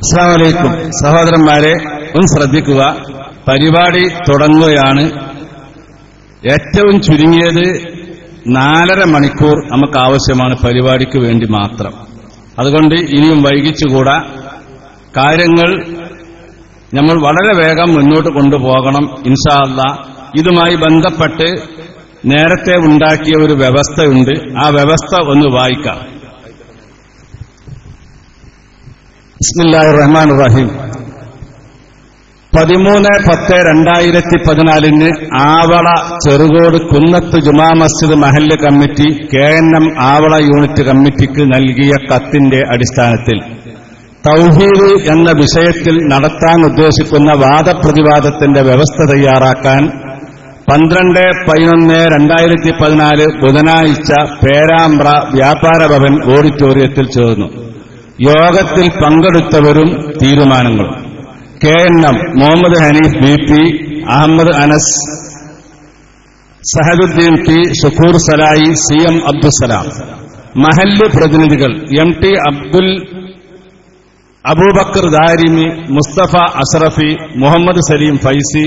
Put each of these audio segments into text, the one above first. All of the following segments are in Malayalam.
അസ്സലാമു അലൈക്കും. സഹോദരന്മാരെ, ഒന്ന് ശ്രദ്ധിക്കുക. പരിപാടി തുടങ്ങുകയാണ്. ഏറ്റവും ചുരുങ്ങിയത് 4.5 മണിക്കൂർ നമുക്ക് ആവശ്യമാണ് പരിപാടിക്ക് വേണ്ടി മാത്രം. അതുകൊണ്ട് ഇനിയും വൈകിച്ചുകൂടാ. കാര്യങ്ങൾ നമ്മൾ വളരെ വേഗം മുന്നോട്ട് കൊണ്ടുപോകണം ഇൻഷാ അല്ലാഹ്. ഇതുമായി ബന്ധപ്പെട്ട് നേരത്തെ ഉണ്ടാക്കിയ ഒരു വ്യവസ്ഥയുണ്ട്. ആ വ്യവസ്ഥ ഒന്ന് വായിക്കാം. ബിസ്മില്ലാഹിർ റഹ്മാനിർ റഹീം. 13/10/2014 ആവള ചെറുകോട് കുന്നത്ത് ജുമാ മസ്ജിദ് മഹല്ല് കമ്മിറ്റി KNM ആവള യൂണിറ്റ് കമ്മിറ്റിക്ക് നൽകിയ കത്തിന്റെ അടിസ്ഥാനത്തിൽ തൗഹീദ് എന്ന വിഷയത്തിൽ നടത്താൻ ഉദ്ദേശിക്കുന്ന വാദപ്രതിവാദത്തിന്റെ വ്യവസ്ഥ തയ്യാറാക്കാൻ 12/11/2014 ബുധനാഴ്ച പേരാമ്പ്ര വ്യാപാര ഭവൻ ഓഡിറ്റോറിയത്തിൽ ചേർന്നു. യോഗത്തിൽ പങ്കെടുത്തവരും തീരുമാനങ്ങളും: KNM Muhammad Hanif BP, Ahmed Anas, സഹദുദ്ദീൻ P, Shukkur സലായി, CM Abdussalam. മഹല്ല് പ്രതിനിധികൾ: MT അബൂബക്കർ ദാരിമി, മുസ്തഫ അഷ്റഫി, മുഹമ്മദ് സലീം ഫൈസി,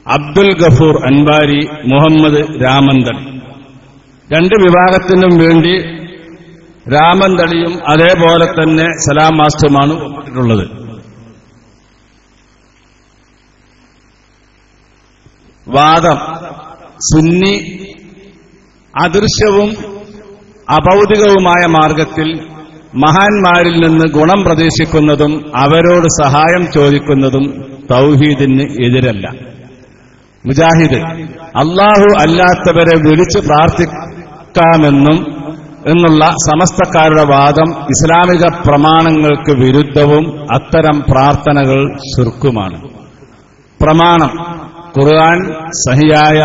അബ്ദുൽ ഗഫൂർ അൻബാരി, മുഹമ്മദ് രാമന്തളി. രണ്ട് വിഭാഗത്തിനും വേണ്ടി രാമന്തളിയും അതേപോലെ തന്നെ സലാം മാസ്റ്ററുമാണ് ഒപ്പിട്ടിട്ടുള്ളത്. വാദം: സുന്നി അദൃശ്യവും അഭൗതികവുമായ മാർഗത്തിൽ മഹാന്മാരിൽ നിന്ന് ഗുണം പ്രതീക്ഷിക്കുന്നതും അവരോട് സഹായം ചോദിക്കുന്നതും തൗഹീദിന് എതിരല്ല. മുജാഹിദ്: അല്ലാഹു അല്ലാത്തവരെ വിളിച്ചു പ്രാർത്ഥിക്കാമെന്നും എന്നുള്ള സമസ്തക്കാരുടെ വാദം ഇസ്ലാമിക പ്രമാണങ്ങൾക്ക് വിരുദ്ധവും അത്തരം പ്രാർത്ഥനകൾ ശിർക്കുമാണ്. പ്രമാണം: ഖുർആൻ, സഹിയായ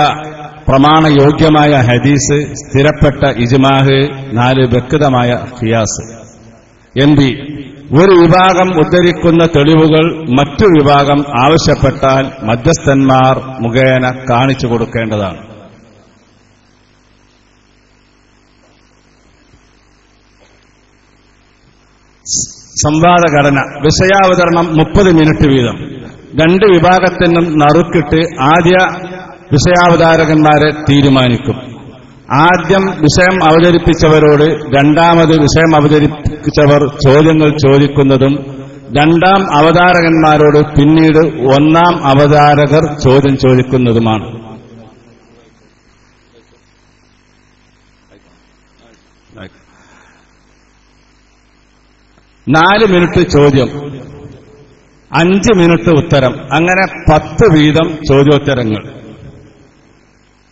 പ്രമാണയോഗ്യമായ ഹദീസ്, സ്ഥിരപ്പെട്ട ഇജ്മാഹ്, 4 വ്യക്തമായ ഖിയാസ്. MB: ഒരു വിഭാഗം ഉദ്ധരിക്കുന്ന തെളിവുകൾ മറ്റു വിഭാഗം ആവശ്യപ്പെട്ടാൽ മധ്യസ്ഥന്മാർ മുഖേന കാണിച്ചു കൊടുക്കേണ്ടതാണ്. സംവാദഘടന: വിഷയാവതരണം 30 മിനിറ്റ് വീതം. 2 വിഭാഗത്തിനും നറുക്കിട്ട് ആദ്യ വിഷയാവതാരകന്മാരെ തീരുമാനിക്കും. ആദ്യം വിഷയം അവതരിപ്പിച്ചവരോട് രണ്ടാമത് വിഷയം അവതരിപ്പിച്ചവർ ചോദ്യങ്ങൾ ചോദിക്കുന്നതും രണ്ടാം അവതാരകന്മാരോട് പിന്നീട് ഒന്നാം അവതാരകർ ചോദ്യം ചോദിക്കുന്നതുമാണ്. നാല് മിനിറ്റ് ചോദ്യം, 5 മിനിറ്റ് ഉത്തരം. അങ്ങനെ 10 വീതം ചോദ്യോത്തരങ്ങൾ.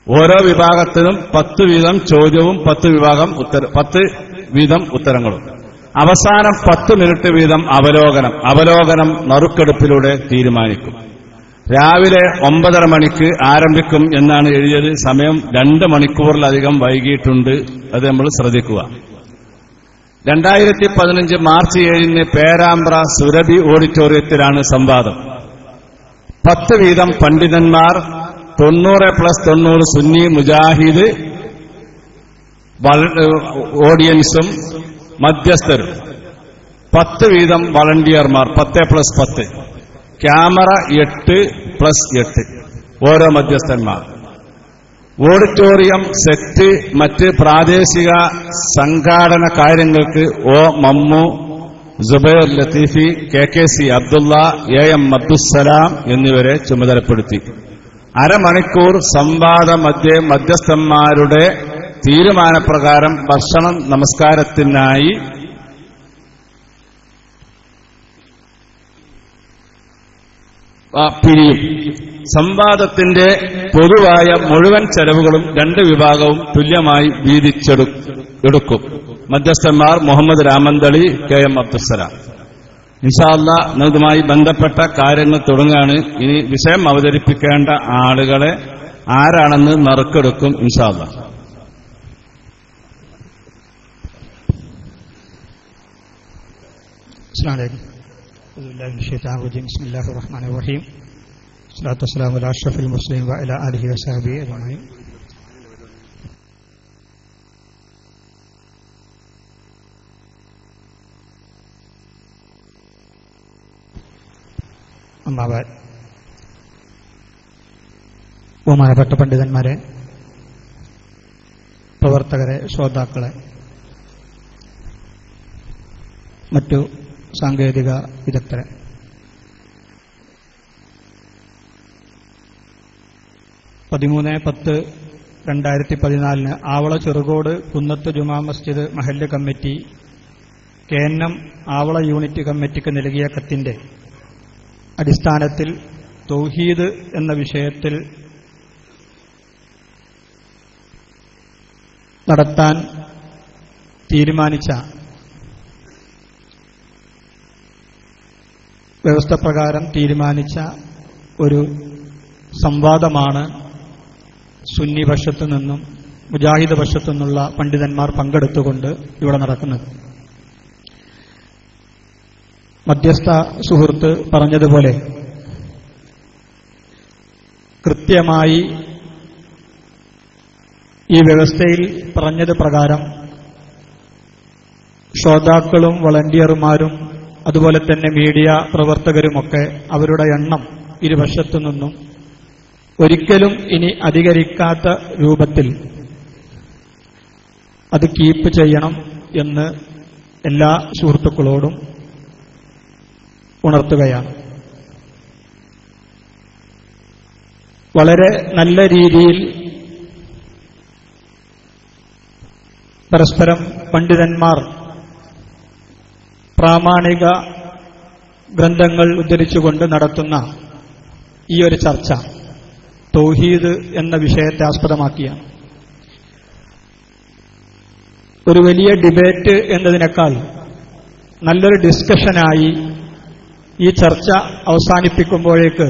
ഓരോ വിഭാഗത്തിനും 10 വീതം ചോദ്യവും 10 വീതം ഉത്തരങ്ങളും. അവസാനം 10 മിനിറ്റ് വീതം അവലോകനം നറുക്കെടുപ്പിലൂടെ തീരുമാനിക്കും. രാവിലെ 9:30 മണിക്ക് ആരംഭിക്കും എന്നാണ് എഴുതിയത്. സമയം 2 മണിക്കൂറിലധികം വൈകിയിട്ടുണ്ട്. അത് നമ്മൾ ശ്രദ്ധിക്കുക. 2015 മാർച്ച് 7 പേരാമ്പ്ര സുരഭി ഓഡിറ്റോറിയത്തിലാണ് സംവാദം. 10 വീതം പണ്ഡിതന്മാർ, 90+90 സുന്നി മുജാഹിദ് ഓഡിയൻസും മധ്യസ്ഥരും, 10 വീതം വളണ്ടിയർമാർ, 10+10. ക്യാമറ 8+8 ഓരോ മധ്യസ്ഥന്മാർ. ഓഡിറ്റോറിയം സെറ്റ് മറ്റ് പ്രാദേശിക സംഘാടന കാര്യങ്ങൾക്ക് മമ്മു, സുബൈർ ലത്തീഫി, KKC അബ്ദുള്ള, AM അബ്ദുസ്സലാം എന്നിവരെ ചുമതലപ്പെടുത്തി. അരമണിക്കൂർ സംവാദ മധ്യസ്ഥന്മാരുടെ തീരുമാനപ്രകാരം ഭക്ഷണം നമസ്കാരത്തിനായി പിരിയും. സംവാദത്തിന്റെ പൊതുവായ മുഴുവൻ ചെലവുകളും 2 വിഭാഗവും തുല്യമായി വീതിച്ചെടുക്കും. മധ്യസ്ഥന്മാർ മുഹമ്മദ് രാമന്തളി, KM അബ്ദുസ്സലാം. ഇൻഷാ അല്ലാഹ് ഇതുമായി ബന്ധപ്പെട്ട കാര്യങ്ങൾ തുടങ്ങുകയാണ്. ഇനി വിഷയം അവതരിപ്പിക്കേണ്ട ആളുകളെ ആരാണെന്ന് നറുക്കെടുക്കും ഇൻഷാ അല്ലാഹ്. അസ്സലാമു അലൈക്കും. ബിസ്മില്ലാഹിർ റഹ്മാനിർ റഹീം. സ്വലാത്തു വസ്സലാമു അലാ അഷ്റഫിൽ മുർസലീൻ വഅലാ ആലിഹി വസഹബിഹി അജ്മഈൻ. അമ്മാവാൻ. ബഹുമാനപ്പെട്ട പണ്ഡിതന്മാരെ, പ്രവർത്തകരെ, ശ്രോതാക്കളെ, മറ്റു സാങ്കേതിക വിദഗ്ധരെ, 13/10/2014 ആവള ചെറുകോട് കുന്നത്ത് ജുമാ മസ്ജിദ് മഹല്ല് കമ്മിറ്റി KNM ആവള യൂണിറ്റ് കമ്മിറ്റിക്ക് നൽകിയ കത്തിന്റെ അടിസ്ഥാനത്തിൽ തൗഹീദ് എന്ന വിഷയത്തിൽ നടത്താൻ തീരുമാനിച്ച വ്യവസ്ഥ പ്രകാരം തീരുമാനിച്ച ഒരു സംവാദമാണ് സുന്നി പക്ഷത്തു നിന്നും മുജാഹിദ് പക്ഷത്തു നിന്നുള്ള പണ്ഡിതന്മാർ പങ്കെടുത്തുകൊണ്ട് ഇവിടെ നടക്കുന്നത്. മധ്യസ്ഥ സുഹൃത്ത് പറഞ്ഞതുപോലെ കൃത്യമായി ഈ വ്യവസ്ഥയിൽ പറഞ്ഞത് പ്രകാരം ശ്രോതാക്കളും വളണ്ടിയർമാരും അതുപോലെ തന്നെ മീഡിയ പ്രവർത്തകരുമൊക്കെ അവരുടെ എണ്ണം ഇരുവശത്തു നിന്നും ഒരിക്കലും ഇനി അധികരിക്കാത്ത രൂപത്തിൽ അത് കീപ്പ് ചെയ്യണം എന്ന് എല്ലാ സുഹൃത്തുക്കളോടും ഉണർത്തുകയാണ്. വളരെ നല്ല രീതിയിൽ പരസ്പരം പണ്ഡിതന്മാർ പ്രാമാണിക ഗ്രന്ഥങ്ങൾ ഉദ്ധരിച്ചുകൊണ്ട് നടത്തുന്ന ഈ ഒരു ചർച്ച തൗഹീദ് എന്ന വിഷയത്തെ ആസ്പദമാക്കിയാണ്. ഒരു വലിയ ഡിബേറ്റ് എന്നതിനേക്കാൾ നല്ലൊരു ഡിസ്കഷനായി ഈ ചർച്ച അവസാനിപ്പിക്കുമ്പോഴേക്ക്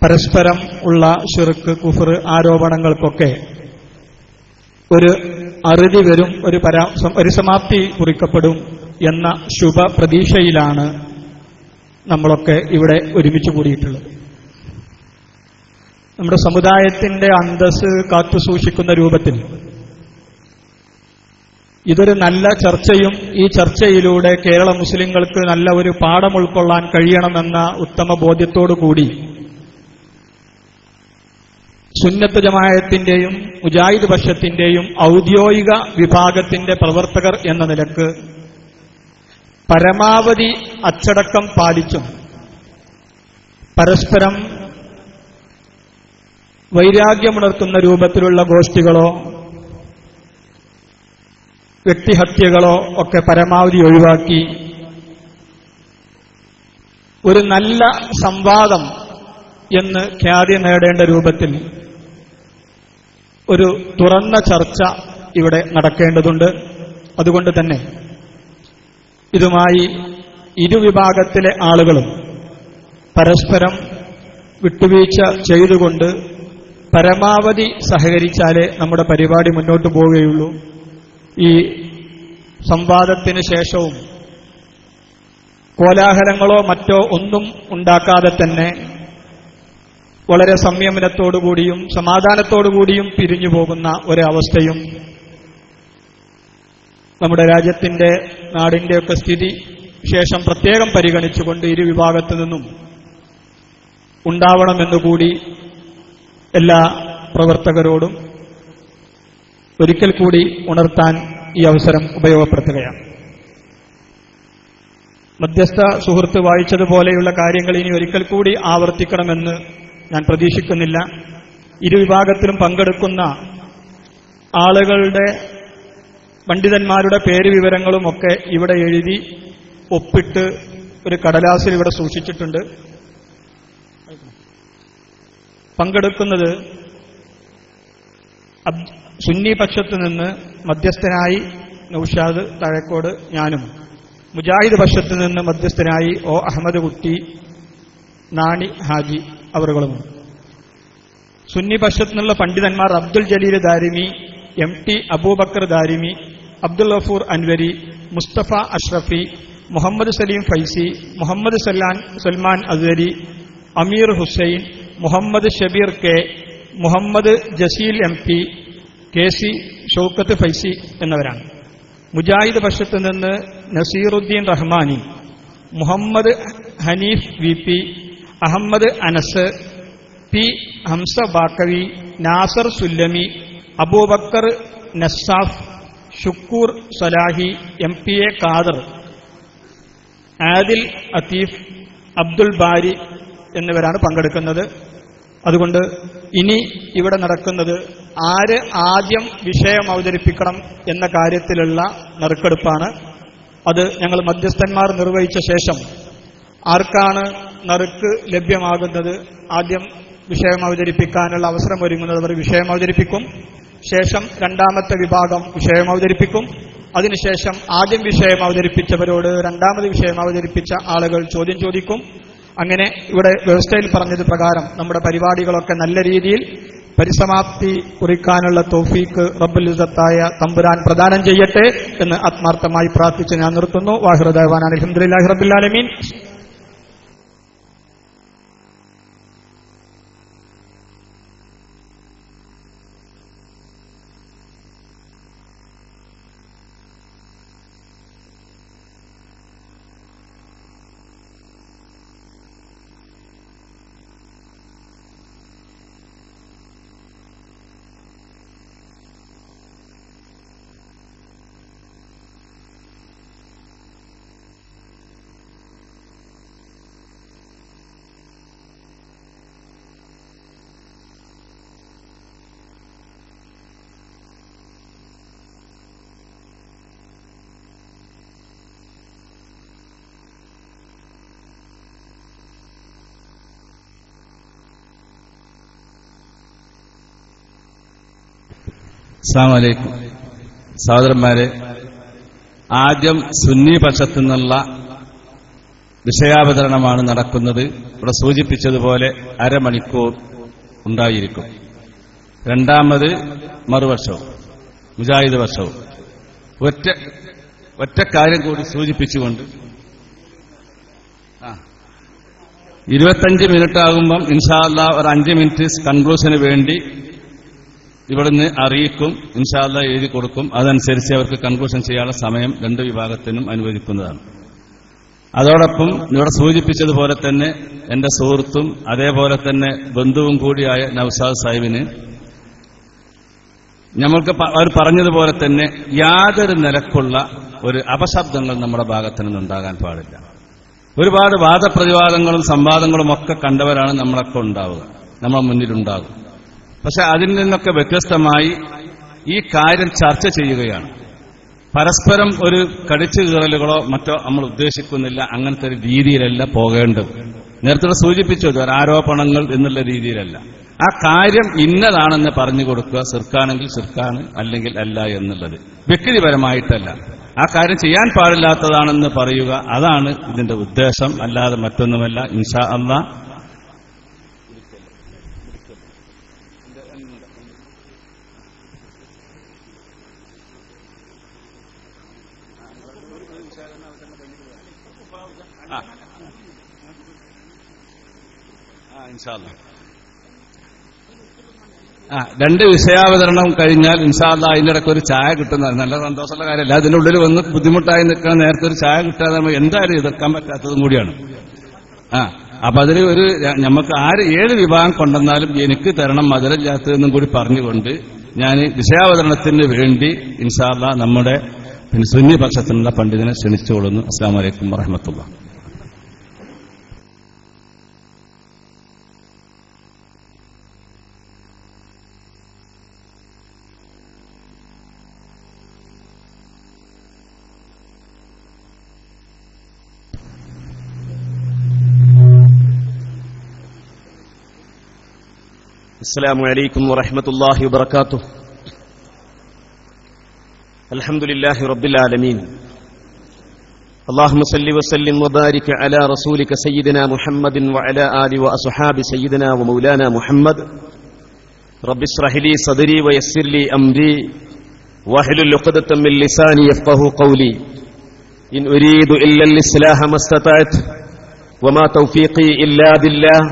പരസ്പരം ഉള്ള ശിർക്ക്, കുഫർ ആരോപണങ്ങൾക്കൊക്കെ ഒരു അറുതി വരും, ഒരു സമാപ്തി കുറിക്കപ്പെടും എന്ന ശുഭ പ്രതീക്ഷയിലാണ് നമ്മളൊക്കെ ഇവിടെ ഒരുമിച്ച് കൂടിയിട്ടുള്ളത്. നമ്മുടെ സമുദായത്തിന്റെ അന്തസ്സ് കാത്തുസൂക്ഷിക്കുന്ന രൂപത്തിൽ ഇതൊരു നല്ല ചർച്ചയും ഈ ചർച്ചയിലൂടെ കേരള മുസ്ലിങ്ങൾക്ക് നല്ല ഒരു പാഠം ഉൾക്കൊള്ളാൻ കഴിയണമെന്ന ഉത്തമ ബോധ്യത്തോടുകൂടി സുന്നത്ത് ജമാഅത്തിന്റെയും മുജാഹിദ് പക്ഷത്തിന്റെയും ഔദ്യോഗിക വിഭാഗത്തിന്റെ പ്രവർത്തകർ എന്ന നിലക്ക് പരമാവധി അച്ചടക്കം പാലിച്ചും പരസ്പരം വൈരാഗ്യമുണർത്തുന്ന രൂപത്തിലുള്ള ഗോഷ്ഠികളോ വ്യക്തിഹത്യകളോ ഒക്കെ പരമാവധി ഒഴിവാക്കി ഒരു നല്ല സംവാദം എന്ന് ഖ്യാതി നേടേണ്ട രൂപത്തിൽ ഒരു തുറന്ന ചർച്ച ഇവിടെ നടക്കേണ്ടതുണ്ട്. അതുകൊണ്ട് തന്നെ ഇതുമായി ഇരുവിഭാഗത്തിലെ ആളുകളും പരസ്പരം വിട്ടുവീഴ്ച ചെയ്തുകൊണ്ട് പരമാവധി സഹകരിച്ചാലേ നമ്മുടെ പരിപാടി മുന്നോട്ട് പോവുകയുള്ളൂ. ഈ സംവാദത്തിന് ശേഷവും കോലാഹലങ്ങളോ മറ്റോ ഒന്നും ഉണ്ടാക്കാതെ തന്നെ വളരെ സംയമനത്തോടുകൂടിയും സമാധാനത്തോടുകൂടിയും പിരിഞ്ഞു പോകുന്ന ഒരവസ്ഥയും നമ്മുടെ രാജ്യത്തിന്റെ നാടിന്റെയൊക്കെ സ്ഥിതി ശേഷം പ്രത്യേകം പരിഗണിച്ചുകൊണ്ട് ഇരുവിഭാഗത്തു നിന്നും ഉണ്ടാവണമെന്നുകൂടി എല്ലാ പ്രവർത്തകരോടും ഒരിക്കൽ കൂടി ഉണർത്താൻ ഈ അവസരം ഉപയോഗപ്പെടുത്തുകയാണ്. മധ്യസ്ഥ സുഹൃത്ത് വായിച്ചതുപോലെയുള്ള കാര്യങ്ങൾ ഇനി ഒരിക്കൽ കൂടി ആവർത്തിക്കണമെന്ന് ഞാൻ പ്രതീക്ഷിക്കുന്നില്ല. ഇരുവിഭാഗത്തിലും പങ്കെടുക്കുന്ന ആളുകളുടെ പണ്ഡിതന്മാരുടെ പേര് വിവരങ്ങളുമൊക്കെ ഇവിടെ എഴുതി ഒപ്പിട്ട് ഒരു കടലാസിൽ ഇവിടെ സൂക്ഷിച്ചിട്ടുണ്ട്. പങ്കെടുക്കുന്നത് സുന്നി പക്ഷത്ത് നിന്ന് മധ്യസ്ഥനായി നൌഷാദ് താഴേക്കോട് ഞാനും, മുജാഹിദ് പക്ഷത്ത് നിന്ന് മധ്യസ്ഥനായി ഒ അഹമ്മദ് കുട്ടി, നാണി ഹാജി അവറുകളുമുണ്ട്. സുന്നി പക്ഷത്തു നിന്നുള്ള പണ്ഡിതന്മാർ Abdul Jaleel Darimi, MT Abubakar Darimi, Abdul Gafoor Anwari, Musthafa Ashrafi, Muhammad Saleem Faizy, Muhammad Salman Azhari, Ameer Hussain, Muhammad Shabeer K, Muhammad Jaseel MP, KC Shoukath Faizy എന്നിവരാണ്. മുജാഹിദ് പക്ഷത്ത് നിന്ന് Nasiruddin Rahmani, Muhammad Hanif VP, Ahmed Anas, P. Hamza Baqavi, Nasar Sullami, Abubakar നസാഫ്, Shukkur Salahi, MPA Khader, Adil Atheef, Abdul Bari എന്നിവരാണ് പങ്കെടുക്കുന്നത്. അതുകൊണ്ട് ഇനി ഇവിടെ നടക്കുന്നത് ആര് ആദ്യം വിഷയം അവതരിപ്പിക്കണം എന്ന കാര്യത്തിലുള്ള നറുക്കെടുപ്പാണ്. അത് ഞങ്ങൾ മധ്യസ്ഥന്മാർ നിർവഹിച്ച ശേഷം ആർക്കാണ് നറുക്ക് ലഭ്യമാകുന്നത്, ആദ്യം വിഷയം അവതരിപ്പിക്കാനുള്ള അവസരം ഒരുങ്ങുന്നവർ വിഷയം അവതരിപ്പിക്കും. ശേഷം രണ്ടാമത്തെ വിഭാഗം വിഷയം അവതരിപ്പിക്കും. അതിനുശേഷം ആദ്യം വിഷയം അവതരിപ്പിച്ചവരോട് രണ്ടാമത് വിഷയം അവതരിപ്പിച്ച ആളുകൾ ചോദ്യം ചോദിക്കും. അങ്ങനെ ഇവിടെ വ്യവസ്ഥയിൽ പറഞ്ഞത് പ്രകാരം നമ്മുടെ പരിപാടികളൊക്കെ നല്ല രീതിയിൽ പരിസമാപ്തി കുറിക്കാനുള്ള തൗഫീക്ക് റബ്ബുൽ ഇസ്സത്തായ തമ്പുരാൻ പ്രദാനം ചെയ്യട്ടെ എന്ന് ആത്മാർത്ഥമായി പ്രാർത്ഥിച്ച് ഞാൻ നിർത്തുന്നു. വാഹിറു ദഅ്വാനാ അൽഹംദുലില്ലാഹി റബ്ബിൽ ആലമീൻ. അസ്സലാമു അലൈക്കും. സഹോദരന്മാരെ, ആദ്യം സുന്നി പക്ഷത്തു നിന്നുള്ള വിഷയാവതരണമാണ് നടക്കുന്നത്. ഇവിടെ സൂചിപ്പിച്ചതുപോലെ അരമണിക്കൂർ ഉണ്ടായിരിക്കും. രണ്ടാമത് മറുപക്ഷവും മുജാഹിദ് പക്ഷവും. ഒറ്റ കാര്യം കൂടി സൂചിപ്പിച്ചുകൊണ്ട് 25 മിനിറ്റ് ആകുമ്പം ഇൻഷാ അല്ലാഹ് ഒരു 5 മിനിറ്റ് കൺക്ലൂഷന് വേണ്ടി ഇവിടുന്ന് അറിയിക്കും. ഇൻഷാ അല്ലാഹ് എഴുതി കൊടുക്കും. അതനുസരിച്ച് അവർക്ക് കൺക്ലൂഷൻ ചെയ്യാനുള്ള സമയം രണ്ട് വിഭാഗത്തിനും അനുവദിക്കുന്നതാണ്. അതോടൊപ്പം ഇവിടെ സൂചിപ്പിച്ചതുപോലെ തന്നെ എന്റെ സുഹൃത്തും അതേപോലെ തന്നെ ബന്ധുവും കൂടിയായ നൗസാദ് സാഹിബിന് നമ്മൾക്ക് അവർ പറഞ്ഞതുപോലെ തന്നെ യാതൊരു നിലക്കുള്ള ഒരു അപശബ്ദങ്ങൾ നമ്മുടെ ഭാഗത്തു നിന്നുണ്ടാകാൻ പാടില്ല. ഒരുപാട് വാദപ്രതിവാദങ്ങളും സംവാദങ്ങളും ഒക്കെ കണ്ടവരാണ് നമ്മളൊക്കെ ഉണ്ടാവുക, നമ്മുടെ മുന്നിലുണ്ടാകും. പക്ഷെ അതിൽ നിന്നൊക്കെ വ്യത്യസ്തമായി ഈ കാര്യം ചർച്ച ചെയ്യുകയാണ്. പരസ്പരം ഒരു കടിച്ചു കീറലുകളോ മറ്റോ നമ്മൾ ഉദ്ദേശിക്കുന്നില്ല. അങ്ങനത്തെ ഒരു രീതിയിലല്ല പോകേണ്ടത്. നേരത്തെ സൂചിപ്പിച്ചു, ആരോപണങ്ങൾ എന്നുള്ള രീതിയിലല്ല. ആ കാര്യം ഇന്നതാണെന്ന് പറഞ്ഞു കൊടുക്കുക. ശിർക്കാണെങ്കിൽ ശിർക്കാണ്, അല്ലെങ്കിൽ അല്ല എന്നുള്ളത് വ്യക്തിപരമായിട്ടല്ല. ആ കാര്യം ചെയ്യാൻ പാടില്ലാത്തതാണെന്ന് പറയുക, അതാണ് ഇതിന്റെ ഉദ്ദേശം, അല്ലാതെ മറ്റൊന്നുമല്ല. ഇൻഷാ അല്ലാഹ് രണ്ട് വിഷയാവതരണം കഴിഞ്ഞാൽ ഇൻഷാ അല്ലാഹ് അതിന്റെ ഇടയ്ക്ക് ഒരു ചായ കിട്ടുന്ന നല്ല സന്തോഷമുള്ള കാര്യമല്ല. അതിന്റെ ഉള്ളിൽ വന്ന് ബുദ്ധിമുട്ടായി നിൽക്കുന്ന നേരത്തെ ഒരു ചായ കിട്ടാതെ നമുക്ക് എന്തായാലും എതിർക്കാൻ പറ്റാത്തതും കൂടിയാണ്. അപ്പൊ അതിൽ ഒരു നമുക്ക് ഏത് വിഭാഗം കൊണ്ടുവന്നാലും എനിക്ക് തരണം മധുരമില്ലാത്തതെന്നും കൂടി പറഞ്ഞുകൊണ്ട് ഞാൻ വിഷയാവതരണത്തിന് വേണ്ടി ഇൻഷാ അല്ലാഹ് നമ്മുടെ സുന്നി പക്ഷത്തിനുള്ള പണ്ഡിതനെ ക്ഷണിച്ചുകൊള്ളുന്നു. അസ്സലാമു അലൈക്കും വറഹ്മത്തുള്ളാഹി. السلام عليكم ورحمة الله وبركاته. الحمد لله رب العالمين. اللهم صل وسلم وبارك على رسولك سيدنا محمد وعلى آله وأصحاب سيدنا ومولانا محمد. رب اشرح لي صدري ويسر لي أمري واحلل عقدة من لساني يفقهوا قولي. إن أريد إلا الإصلاح ما استطعت وما توفيقي إلا بالله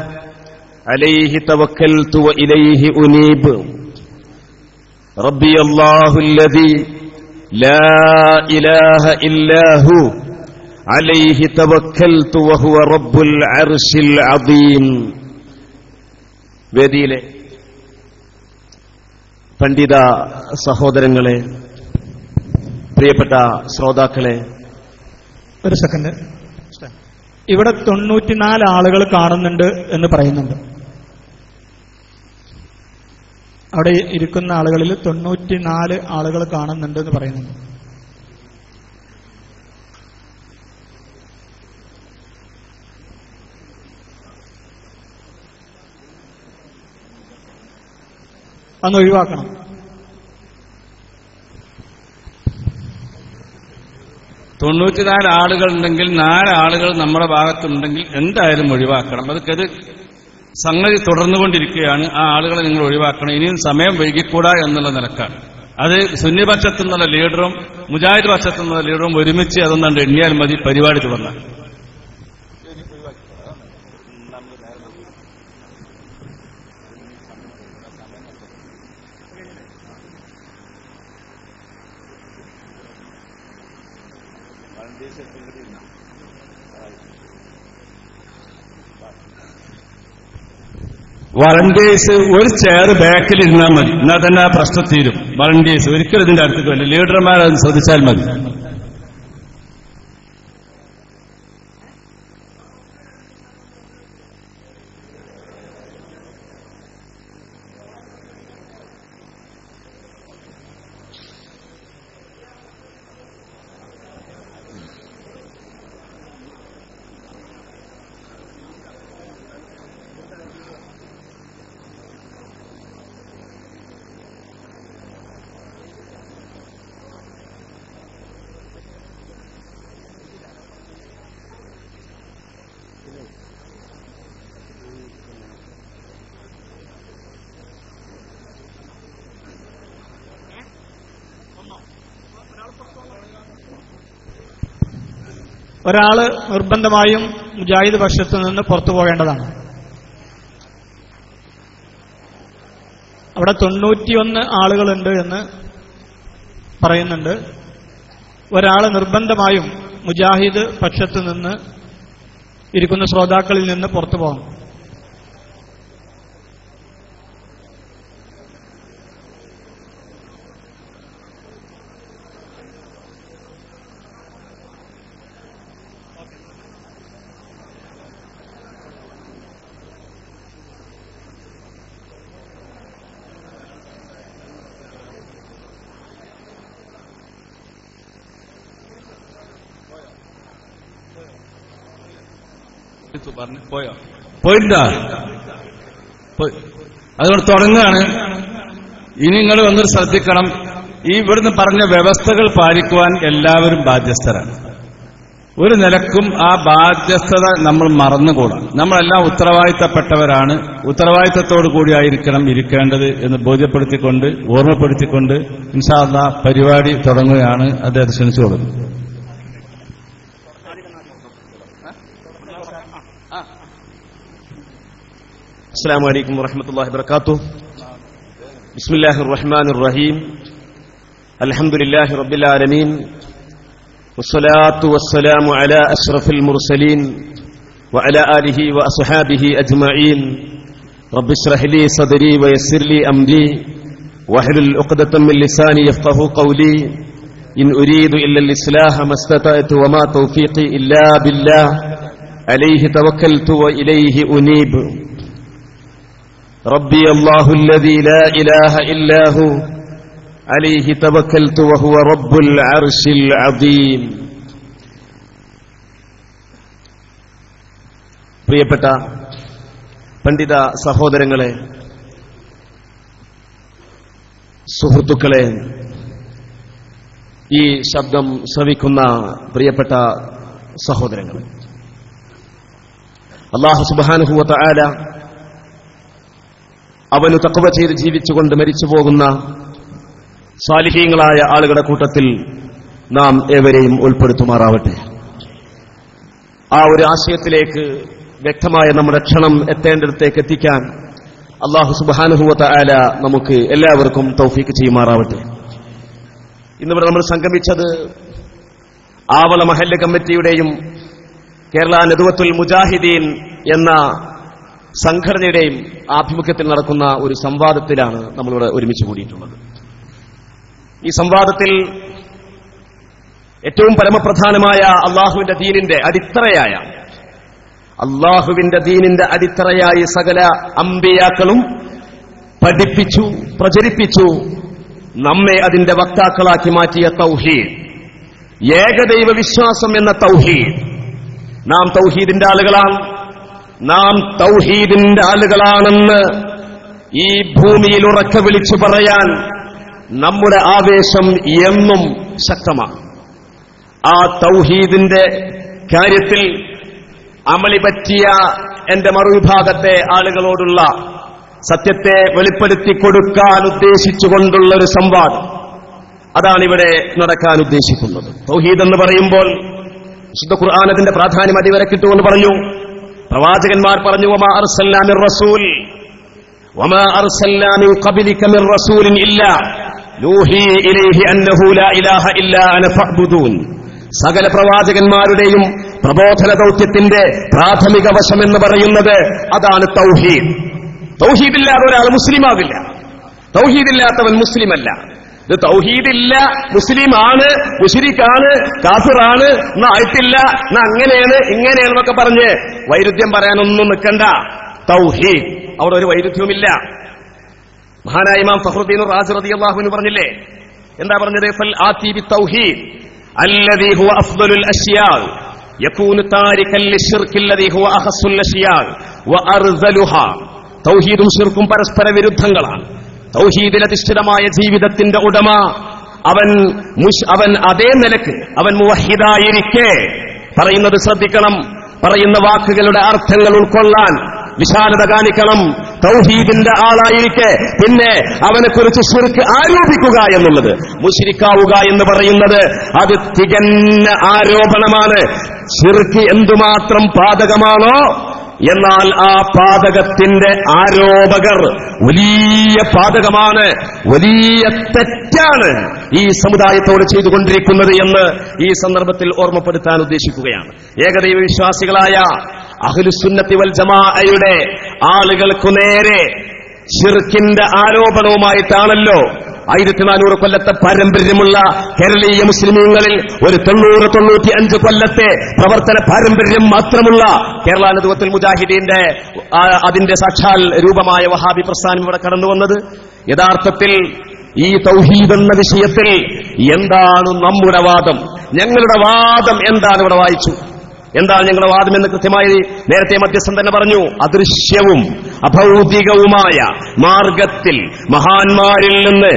عليه توكلت وإليه أنيب. ربي الله الذي لا إله إلا هو അലൈഹി തവക്കൽതു വഹുവ റബ്ബുൽ അർശിൽ അദീം. വേദിയിലെ പണ്ഡിത സഹോദരങ്ങളെ, പ്രിയപ്പെട്ട ശ്രോതാക്കളെ, ഒരു സെക്കൻഡ്. ഇവിടെ 94 ആളുകൾ കാണുന്നുണ്ട് എന്ന് പറയുന്നുണ്ട്. അവിടെ ഇരിക്കുന്ന ആളുകളിൽ 94 ആളുകൾ കാണുന്നുണ്ട് എന്ന് പറയുന്നുണ്ട്. അന്ന് ഒഴിവാക്കണം. തൊണ്ണൂറ്റിനാല് ആളുകൾ ഉണ്ടെങ്കിൽ 4 ആളുകൾ നമ്മുടെ ഭാഗത്തുണ്ടെങ്കിൽ എന്തായാലും ഒഴിവാക്കണം. അതൊക്കെ സംഗതി തുടർന്നുകൊണ്ടിരിക്കുകയാണ്. ആ ആളുകളെ നിങ്ങൾ ഒഴിവാക്കണം. ഇനിയും സമയം വൈകിക്കൂടാ എന്നുള്ള നിലക്കാണ്. അത് സുന്നി പക്ഷത്തു നിന്നുള്ള ലീഡറും മുജാഹിദ് പക്ഷത്തു നിന്നുള്ള ലീഡറും ഒരുമിച്ച് അതൊന്നും എണ്ണിയാൽ മതി, പരിപാടി തുടർന്നാൽ. വളണ്ടിയേഴ്സ് ഒരു ചെയർ ബാക്കിൽ ഇരുന്നാൽ മതി, എന്നാൽ തന്നെ ആ പ്രശ്നം തീരും. വളണ്ടിയേഴ്സ് ഒരിക്കലും ഇതിന്റെ അടുത്തേക്ക് വരില്ല. ലീഡർമാർ അത് ശ്രദ്ധിച്ചാൽ മതി. ഒരാള് നിർബന്ധമായും മുജാഹിദ് പക്ഷത്തു നിന്ന് പുറത്തു പോകേണ്ടതാണ്. അവിടെ 91 ആളുകളുണ്ട് എന്ന് പറയുന്നുണ്ട്. ഒരാള് നിർബന്ധമായും മുജാഹിദ് പക്ഷത്തു നിന്ന് ഇരിക്കുന്ന ശ്രോതാക്കളിൽ നിന്ന് പുറത്തു പോകണം. പോയില്ല, അതുകൊണ്ട് തുടങ്ങുകയാണ്. ഇനി നിങ്ങൾ വന്നൊരു ശ്രദ്ധിക്കണം. ഈ ഇവിടുന്ന് പറഞ്ഞ വ്യവസ്ഥകൾ പാലിക്കുവാൻ എല്ലാവരും ബാധ്യസ്ഥരാണ്. ഒരു നിലക്കും ആ ബാധ്യസ്ഥത നമ്മൾ മറന്നുകൂടാ. നമ്മളെല്ലാം ഉത്തരവാദിത്തപ്പെട്ടവരാണ്. ഉത്തരവാദിത്തത്തോടു കൂടിയായിരിക്കണം ഇരിക്കേണ്ടത് എന്ന് ബോധ്യപ്പെടുത്തിക്കൊണ്ട്, ഓർമ്മപ്പെടുത്തിക്കൊണ്ട് ഇൻഷാ അല്ലാഹ് പരിപാടി തുടങ്ങുകയാണ്. അദ്ദേഹത്തെ ക്ഷണിച്ചു കൊടുക്കും. السلام عليكم ورحمة الله وبركاته. بسم الله الرحمن الرحيم. الحمد لله رب العالمين، والصلاة والسلام على أشرف المرسلين وعلى آله وأصحابه أجمعين. رب اشرح لي صدري ويسر لي أمري واحلل عقدة من لساني يفقه قولي. إن أريد إلا الإصلاح ما استطعت وما توفيقي إلا بالله عليه توكلت وإليه أنيب. ربي الله الذي لا إله إلا هو عليه توكلت وهو رب العرش العظيم. പ്രിയപ്പെട്ട പണ്ഡിത സഹോദരങ്ങളെ, സുഹൃത്തുക്കളെ, ഈ ശബ്ദം ശ്രവിക്കുന്ന പ്രിയപ്പെട്ട സഹോദരങ്ങളെ, അല്ലാഹു സുബ്ഹാനഹു വ തആല അവന് തഖ്വ ചെയ്ത് ജീവിച്ചുകൊണ്ട് മരിച്ചു പോകുന്ന സാലിഹീങ്ങളായ ആളുകളുടെ കൂട്ടത്തിൽ നാം ഏവരെയും ഉൾപ്പെടുത്തുമാറാവട്ടെ. ആ ഒരു ആശയത്തിലേക്ക് വ്യക്തമായ നമ്മുടെ ക്ഷണം എത്തേണ്ടിടത്തേക്ക് എത്തിക്കാൻ അല്ലാഹു സുബ്ഹാനഹു വ തആല നമുക്ക് എല്ലാവർക്കും തൗഫീഖ് ചെയ്യുമാറാവട്ടെ. ഇന്നിവിടെ നമ്മൾ സംഗമിച്ചത് ആവള മഹല്ല് കമ്മിറ്റിയുടെയും കേരള നദ്വത്തുൽ മുജാഹിദീൻ എന്ന സംഘടനയുടെയും ആഭിമുഖ്യത്തിൽ നടക്കുന്ന ഒരു സംവാദത്തിലാണ് നമ്മളിവിടെ ഒരുമിച്ച് കൂടിയിട്ടുള്ളത്. ഈ സംവാദത്തിൽ ഏറ്റവും പരമപ്രധാനമായ അള്ളാഹുവിന്റെ ദീനിന്റെ അടിത്തറയായി സകല അമ്പിയാക്കളും പഠിപ്പിച്ചു, പ്രചരിപ്പിച്ചു, നമ്മെ അതിന്റെ വക്താക്കളാക്കി മാറ്റിയ തൗഹീദ്, ഏകദൈവ വിശ്വാസം എന്ന തൗഹീദ്. നാം തൗഹീദിന്റെ ആളുകളാണെന്ന് ഈ ഭൂമിയിൽ ഉറക്കെ വിളിച്ചു പറയാൻ നമ്മുടെ ആവേശം എന്നും ശക്തമാണ്. ആ തൗഹീദിന്റെ കാര്യത്തിൽ അമളി പറ്റിയ എന്റെ മറുവിഭാഗത്തെ ആളുകളോടുള്ള സത്യത്തെ വെളിപ്പെടുത്തി കൊടുക്കാൻ ഉദ്ദേശിച്ചുകൊണ്ടുള്ള ഒരു സംവാദം, അതാണിവിടെ നടക്കാൻ ഉദ്ദേശിക്കുന്നത്. തൗഹീദ് എന്ന് പറയുമ്പോൾ വിശുദ്ധ ഖുർആൻ അതിന്റെ പ്രാധാന്യം അതിവരക്കിട്ടുമെന്ന് പറഞ്ഞു. പ്രവാചകന്മാർ പറഞ്ഞു, വമാ അർസൽനാ മിർ റസൂൽ വമാ അർസൽനാ മിൻ ഖബ്ലിക മിർ റസൂലിൻ ഇല്ലാ നൂഹി ഇലൈഹി അന്നഹു ലാ ഇലാഹ ഇല്ലാ അന ഫഅ്ബുദൂൻ. സകല പ്രവാചകന്മാരുടെയും പ്രബോധന ദൗത്യത്തിന്റെ പ്രാഥമിക വശം എന്ന് പറയുന്നത് അതാണ് തൗഹീദ്. തൗഹീദില്ലാതെ ഒരാൾ മുസ്ലിമാകില്ല. തൗഹീദില്ലാത്തവൻ മുസ്ലിമല്ല. ഇത് തൗഹീദില്ല, മുസ്ലിമാണ്, മുശ്രിക്കാണ്, കാഫിറാണ്, എന്നാ ആയിട്ടില്ല, എന്നാ അങ്ങനെയാണ് ഇങ്ങനെയാണെന്നൊക്കെ പറഞ്ഞ് വൈരുദ്ധ്യം പറയാനൊന്നും നിൽക്കണ്ട. തൗഹീദ്, അവിടെ ഒരു വൈരുദ്ധ്യവുമില്ല. മഹാനായ ഇമാം ഫഖ്റുദ്ദീൻ റാസി റളിയല്ലാഹു അൻഹു പറഞ്ഞില്ലേ, എന്താ പറഞ്ഞത്? ഫൽ ആതി ബിത്തൗഹീദ് അല്ലദീ ഹുവ അഫ്ദലുൽ അശ്യാ യകൂനു താരികൻ ലിശ്ശിർകി അല്ലദീ ഹുവ അഖസ്സുൽ അശ്യാ വഅർസലുഹാ. തൗഹീദും ശിർക്കും പരസ്പര വിരുദ്ധങ്ങളാണ്. തൗഹീദിൽ അധിഷ്ഠിതമായ ജീവിതത്തിന്റെ ഉടമ അവൻ അതേ നിലക്ക് അവൻ മുവഹിദായിരിക്കെ പറയുന്നത് ശ്രദ്ധിക്കണം, പറയുന്ന വാക്കുകളുടെ അർത്ഥങ്ങൾ ഉൾക്കൊള്ളാൻ വിശാലത കാണിക്കണം. തൗഹീദിന്റെ ആളായിരിക്കെ പിന്നെ അവനെക്കുറിച്ച് ശിർക്ക് ആരോപിക്കുക എന്നുള്ളത്, മുശ്രിക്കാവുക എന്ന് പറയുന്നത് അത് തികഞ്ഞ ആരോപണമാണ്. ശിർക്ക് എന്തുമാത്രം പാതകമാണോ, എന്നാൽ ആ പാതകത്തിന്റെ ആരോപകർ വലിയ പാതകമാണ്, വലിയ തെറ്റാണ് ഈ സമുദായത്തോട് ചെയ്തുകൊണ്ടിരിക്കുന്നത് എന്ന് ഈ സന്ദർഭത്തിൽ ഓർമ്മപ്പെടുത്താൻ ഉദ്ദേശിക്കുകയാണ്. ഏകദൈവ വിശ്വാസികളായ അഹ്ലുസുന്നത്തി വൽ ജമാഅയുടെ ആളുകൾക്കു നേരെ ശിർക്കിന്റെ ആരോപണവുമായിട്ടാണല്ലോ 1400 കൊല്ലത്തെ പാരമ്പര്യമുള്ള കേരളീയ മുസ്ലിമീങ്ങളിൽ ഒരു 90-95 കൊല്ലത്തെ പ്രവർത്തന പാരമ്പര്യം മാത്രമുള്ള കേരള നദ്വത്തുൽ മുജാഹിദീന്റെ അതിന്റെ സാക്ഷാൽ രൂപമായ വഹാബി പ്രസ്ഥാനം ഇവിടെ കടന്നു വന്നത്. യഥാർത്ഥത്തിൽ ഈ തൗഹീദ് എന്ന വിഷയത്തിൽ എന്താണ് നമ്മുടെ വാദം? ഞങ്ങളുടെ വാദം എന്താണ്? ഇവിടെ വായിച്ചു. എന്താണ് ഞങ്ങളുടെ വാദം എന്ന് കൃത്യമായി നേരത്തെ മധ്യസ്ഥൻ തന്നെ പറഞ്ഞു. അദൃശ്യവും അഭൗതികവുമായ മാർഗത്തിൽ മഹാന്മാരിൽ നിന്ന്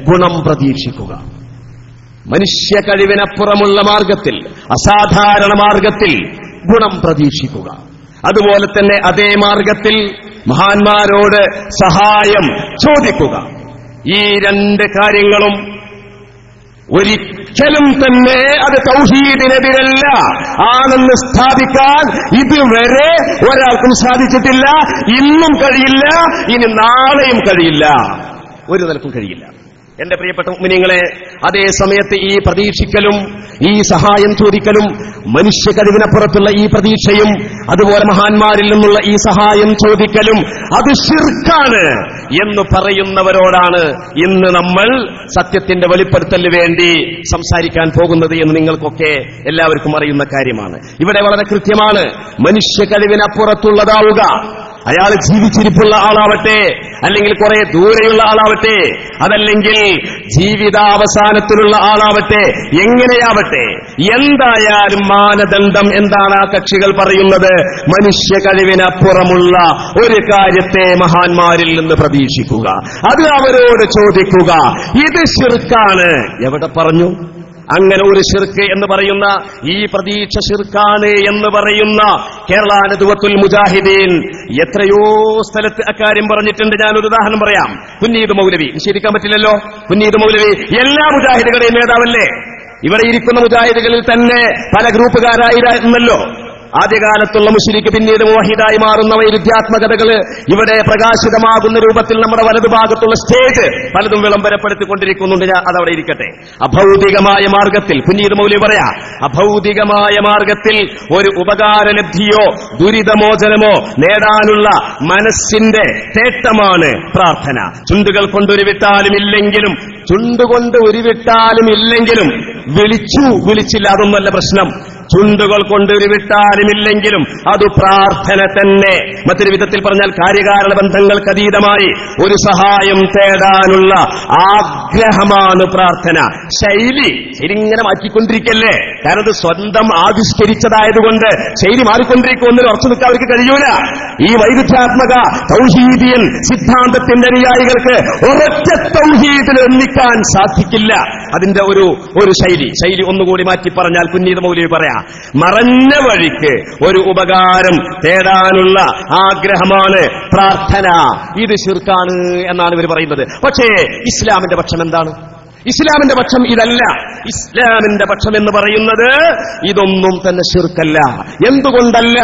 ഗുണം പ്രതീക്ഷിക്കുക. മനുഷ്യ കഴിവിനപ്പുറമുള്ള മാർഗത്തിൽ, അസാധാരണ മാർഗത്തിൽ ഗുണം പ്രതീക്ഷിക്കുക. അതുപോലെ തന്നെ അതേ മാർഗത്തിൽ മഹാന്മാരോട് സഹായം ചോദിക്കുക. ഈ രണ്ട് കാര്യങ്ങളും ഒരിക്കലും തന്നെ അത് തൗഹീദിനെതിരല്ല ആണെന്ന് സ്ഥാപിക്കാൻ ഇതുവരെ ഒരാൾക്കും സാധിച്ചിട്ടില്ല. ഇന്നും കഴിയില്ല, ഇനി നാളെയും കഴിയില്ല, ഒരു നിലക്കും കഴിയില്ല. എന്റെ പ്രിയപ്പെട്ട മുഅ്മിനീങ്ങളെ, അതേ സമയത്ത് ഈ പ്രതീക്ഷിക്കലും ഈ സഹായം ചോദിക്കലും, മനുഷ്യ കഴിവിനപ്പുറത്തുള്ള ഈ പ്രതീക്ഷയും, അതുപോലെ മഹാന്മാരിൽ നിന്നുള്ള ഈ സഹായം ചോദിക്കലും അത് ശിർക്കാണ് എന്ന് പറയുന്നവരോടാണ് ഇന്ന് നമ്മൾ സത്യത്തിന്റെ വെളിപ്പെടുത്തലിന് വേണ്ടി സംസാരിക്കാൻ പോകുന്നത് എന്ന് നിങ്ങൾക്കൊക്കെ എല്ലാവർക്കും അറിയുന്ന കാര്യമാണ്. ഇവിടെ വളരെ കൃത്യമാണ്, മനുഷ്യ കഴിവിനപ്പുറത്തുള്ളതാവുക. അയാൾ ജീവിച്ചിരിപ്പുള്ള ആളാവട്ടെ, അല്ലെങ്കിൽ കുറെ ദൂരെയുള്ള ആളാവട്ടെ, അതല്ലെങ്കിൽ ജീവിതാവസാനത്തിലുള്ള ആളാവട്ടെ, എങ്ങനെയാവട്ടെ, എന്തായാലും മാനദണ്ഡം എന്താണ് ആ കക്ഷികൾ പറയുന്നത്? മനുഷ്യ കഴിവിനപ്പുറമുള്ള ഒരു കാര്യത്തെ മഹാന്മാരിൽ നിന്ന് പ്രതീക്ഷിക്കുക, അത് അവരോട് ചോദിക്കുക. ഇത് ശിർക്കാണ്. എവിടെ പറഞ്ഞു? അങ്ങനെ ഒരു ശിർക്ക് എന്ന് പറയുന്ന, ഈ പ്രതീക്ഷ ശിർക്കാണ് എന്ന് പറയുന്ന കേരള നദ്വത്തുൽ മുജാഹിദീൻ എത്രയോ സ്ഥലത്ത് അക്കാര്യം പറഞ്ഞിട്ടുണ്ട്. ഞാനൊരു ഉദാഹരണം പറയാം. കുഞ്ഞീദ് മൗലവി, നിഷേധിക്കാൻ പറ്റില്ലല്ലോ. കുഞ്ഞീദ് മൗലവി എല്ലാ മുജാഹിദുകളുടെയും നേതാവല്ലേ? ഇവിടെ ഇരിക്കുന്ന മുജാഹിദുകളിൽ തന്നെ പല ഗ്രൂപ്പുകാരായിരുന്നല്ലോ. ആദ്യകാലത്തുള്ള മുശ്രിക്ക് പിന്നീട് മുവഹിദായി മാറുന്ന വൈരുദ്ധ്യാത്മകതകള് ഇവിടെ പ്രകാശിതമാകുന്ന രൂപത്തിൽ നമ്മുടെ വലതുഭാഗത്തുള്ള സ്റ്റേജ് പലതും വിളംബരപ്പെടുത്തിക്കൊണ്ടിരിക്കുന്നുണ്ട്. ഞാൻ അതവിടെ ഇരിക്കട്ടെ. അഭൗതികമായ മാർഗത്തിൽ പിന്നീട് മൗലവി പറയാ, അഭൗതികമായ മാർഗത്തിൽ ഒരു ഉപകാരലബ്ധിയോ ദുരിതമോചനമോ നേടാനുള്ള മനസ്സിന്റെ തേട്ടമാണ് പ്രാർത്ഥന. ചുണ്ടുകൾ കൊണ്ടൊരുവിട്ടാലും ഇല്ലെങ്കിലും, ചുണ്ടുകൊണ്ട് ഉരുവിട്ടാലും ഇല്ലെങ്കിലും, വിളിച്ചില്ല അതൊന്നുമല്ല പ്രശ്നം. ചുണ്ടുകൾ കൊണ്ട് ഉരുവിട്ടാലുമില്ലെങ്കിലും അത് പ്രാർത്ഥന തന്നെ. മറ്റൊരു വിധത്തിൽ പറഞ്ഞാൽ കാര്യകാരണ ബന്ധങ്ങൾക്കതീതമായി ഒരു സഹായം തേടാനുള്ള ആഗ്രഹമാണ് പ്രാർത്ഥന. ശൈലി ഇങ്ങനെ മാറ്റിക്കൊണ്ടിരിക്കല്ലേ, കാരണം അത് സ്വന്തം ആവിഷ്കരിച്ചതായതുകൊണ്ട് ശൈലി മാറിക്കൊണ്ടിരിക്കുമെന്നതിന് ഉറച്ചു നിൽക്കാൻ അവർക്ക് കഴിയൂല. ഈ വൈരുദ്ധ്യാത്മക തൗഹീദിയൻ സിദ്ധാന്തത്തിന്റെ അനുയായികൾക്ക് ഒരൊറ്റ തൗഹീദിൽ ഒന്നിക്കാൻ സാധിക്കില്ല. അതിന്റെ ഒരു ശൈലി ഒന്നുകൂടി മാറ്റി പറഞ്ഞാൽ പിന്നീട് മൗലവി പറയാം, മറഞ്ഞ വഴിക്ക് ഒരു ഉപകാരം തേടാനുള്ള ആഗ്രഹമാണ് പ്രാർത്ഥന. ഇത് ശിർക്കാണ് എന്നാണ് ഇവർ പറയുന്നത്. പക്ഷേ ഇസ്ലാമിന്റെ പക്ഷം എന്താണ്? ഇസ്ലാമിന്റെ പക്ഷം ഇതല്ല. ഇസ്ലാമിന്റെ പക്ഷം എന്ന് പറയുന്നത് ഇതൊന്നും തന്നെ ശിർക്കല്ല. എന്തുകൊണ്ടല്ല?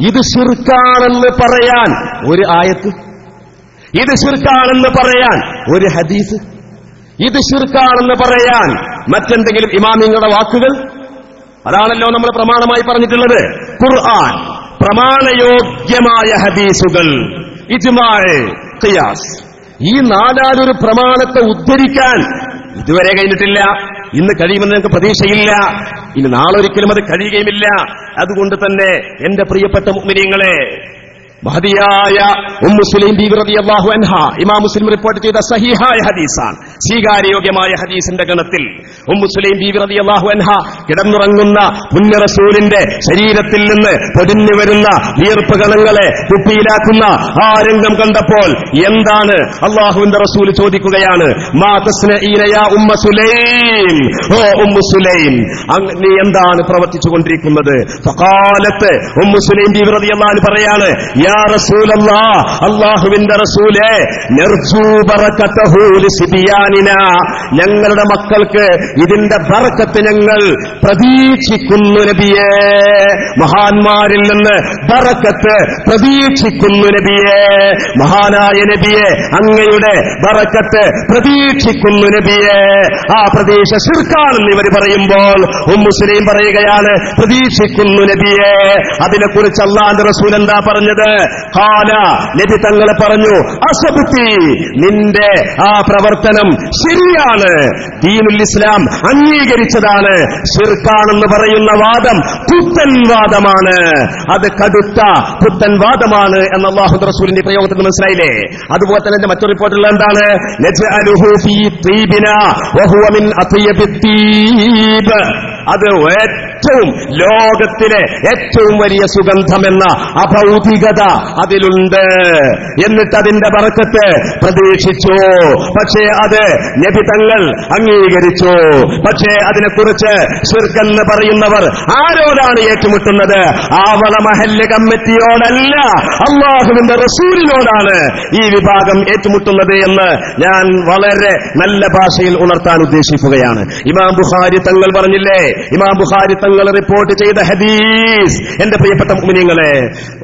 ഇത് ശിർക്കാണെന്ന് പറയാൻ ഒരു ആയത്ത്, ഇത് ശിർക്കാണെന്ന് പറയാൻ ഒരു ഹദീസ്, ഇത് ശിർക്കാണെന്ന് പറയാൻ മറ്റെന്തെങ്കിലും ഇമാമിങ്ങളുടെ വാക്കുകൾ, അതാണല്ലോ നമ്മൾ പ്രമാണമായി പറഞ്ഞിട്ടുള്ളത്. ഖുർആൻ, പ്രമാണയോഗ്യമായ ഹദീസുകൾ, ഇജ്മാഅ്, ഖിയാസ്, ഈ നാലാലൊരു പ്രമാണത്തെ ഉദ്ധരിക്കാൻ ഇതുവരെ കഴിഞ്ഞിട്ടില്ല. ഇന്ന് കഴിയുമെന്ന് ഞങ്ങൾക്ക് പ്രതീക്ഷയില്ല. ഇനി നാളൊരിക്കലും അത് കഴിയുകയുമില്ല. അതുകൊണ്ട് തന്നെ എന്റെ പ്രിയപ്പെട്ട മുഅ്മിനീങ്ങളെ, മഹദിയായ ഉമ്മു സുലൈം ബീവി റളിയല്ലാഹു അൻഹ ഇമാം മുസ്ലിം റിപ്പോർട്ട് ചെയ്ത സഹീഹായ ഹദീസാണ്. സ്വീകാര്യോഗ്യമായ ഹദീസിന്റെ ഗണത്തിൽ ഉമ്മു സുലൈം ബീവി റളിയല്ലാഹു അൻഹ കിടന്നുറങ്ങുന്ന പുണ്യ റസൂലിന്റെ ശരീരത്തിൽ നിന്ന് പൊടിഞ്ഞു വരുന്ന വിയർപ്പ് കണങ്ങളെ കുപ്പിയിലാക്കുന്ന ആ രംഗം കണ്ടപ്പോൾ എന്താണ് അള്ളാഹുവിന്റെ റസൂൽ ചോദിക്കുകയാണ്, മാ തസ്നഈന യാ ഉമ്മ സുലൈം, ഓ ഉമ്മു സുലൈം, നീ എന്താണ് പ്രവർത്തിച്ചുകൊണ്ടിരിക്കുന്നത്? ഫഖാലത്ത്, ഉമ്മു സുലൈം ബീവി റളിയല്ലാഹു അൻഹ പറയാണ്, യാ റസൂലല്ലാഹ്, അല്ലാഹുവിന്റെ റസൂലേ, നർജൂ ബറകതഹു ലിസിബിയാനിനാ, ഞങ്ങളുടെ മക്കൾക്ക് ഇതിന്റെ ബറക്കത്ത് ഞങ്ങൾ പ്രതീക്ഷിക്കുന്നു നബിയേ. മഹാന്മാരിൽ നിന്ന് ബറക്കത്ത് പ്രതീക്ഷിക്കുന്നു നബിയേ. മഹാനായ നബിയെ, അങ്ങയുടെ ബറക്കത്ത് പ്രതീക്ഷിക്കുന്നു നബിയേ. ആ പ്രതീക്ഷ ശിർക്കാണെന്ന് ഇവർ പറയുമ്പോൾ ഉമ്മു സുലൈം പറയുകയാണ്, പ്രതീക്ഷിക്കുന്നു നബിയേ. അതിനെക്കുറിച്ച് അല്ലാഹുവിന്റെ റസൂൽ എന്താ പറഞ്ഞത്? ഖാല, നബി തങ്ങളെ പറഞ്ഞു, അസബ്തി, നിന്റെ ആ പ്രവർത്തനം ശരിയാണ്, ദീനുൽ ഇസ്ലാം അംഗീകരിച്ചതാണ്. ശിർക്കാണെന്ന് പറയുന്ന വാദം പുത്തൻ വാദമാണ്, അത് കടുത്ത പുത്തൻ വാദമാണ് എന്ന് അല്ലാഹുവിന്റെ റസൂലിന്റെ പ്രയോഗത്തിൽ മനസ്സിലായില്ലേ? അതുപോലെ തന്നെ മറ്റൊരു റിപ്പോർട്ടിൽ എന്താണ്, നജ്അലുഹു ഫീ തീബിനാ വഹുവ മിൻ അത്യബിത്തീബ്, അത് ഏറ്റവും ലോകത്തിലെ ഏറ്റവും വലിയ സുഗന്ധമെന്ന അഭൗതികത അതിലുണ്ട്. എന്നിട്ട് അതിന്റെ ബറക്കത്ത് പ്രതീക്ഷിച്ചു. പക്ഷേ അത് നബി തങ്ങൾ അംഗീകരിച്ചു. പക്ഷേ അതിനെക്കുറിച്ച് ശിർക്കെന്ന് പറയുന്നവർ ആരോടാണ് ഏറ്റുമുട്ടുന്നത്? ആവണ മഹല്ല് കമ്മിറ്റിയോടല്ല, അല്ലാഹുവിന്റെ റസൂലിനോടാണ് ഈ വിഭാഗം ഏറ്റുമുട്ടുന്നത് എന്ന് ഞാൻ വളരെ നല്ല ഭാഷയിൽ ഉണർത്താൻ ഉദ്ദേശിക്കുകയാണ്. ഇമാം ബുഖാരി തങ്ങൾ പറഞ്ഞില്ലേ, ഇമാം ബുഖാരി തങ്ങൾ റിപ്പോർട്ട് ചെയ്ത ഹദീസ്, എന്റെ പ്രിയപ്പെട്ട മുഅ്മിനീങ്ങളെ,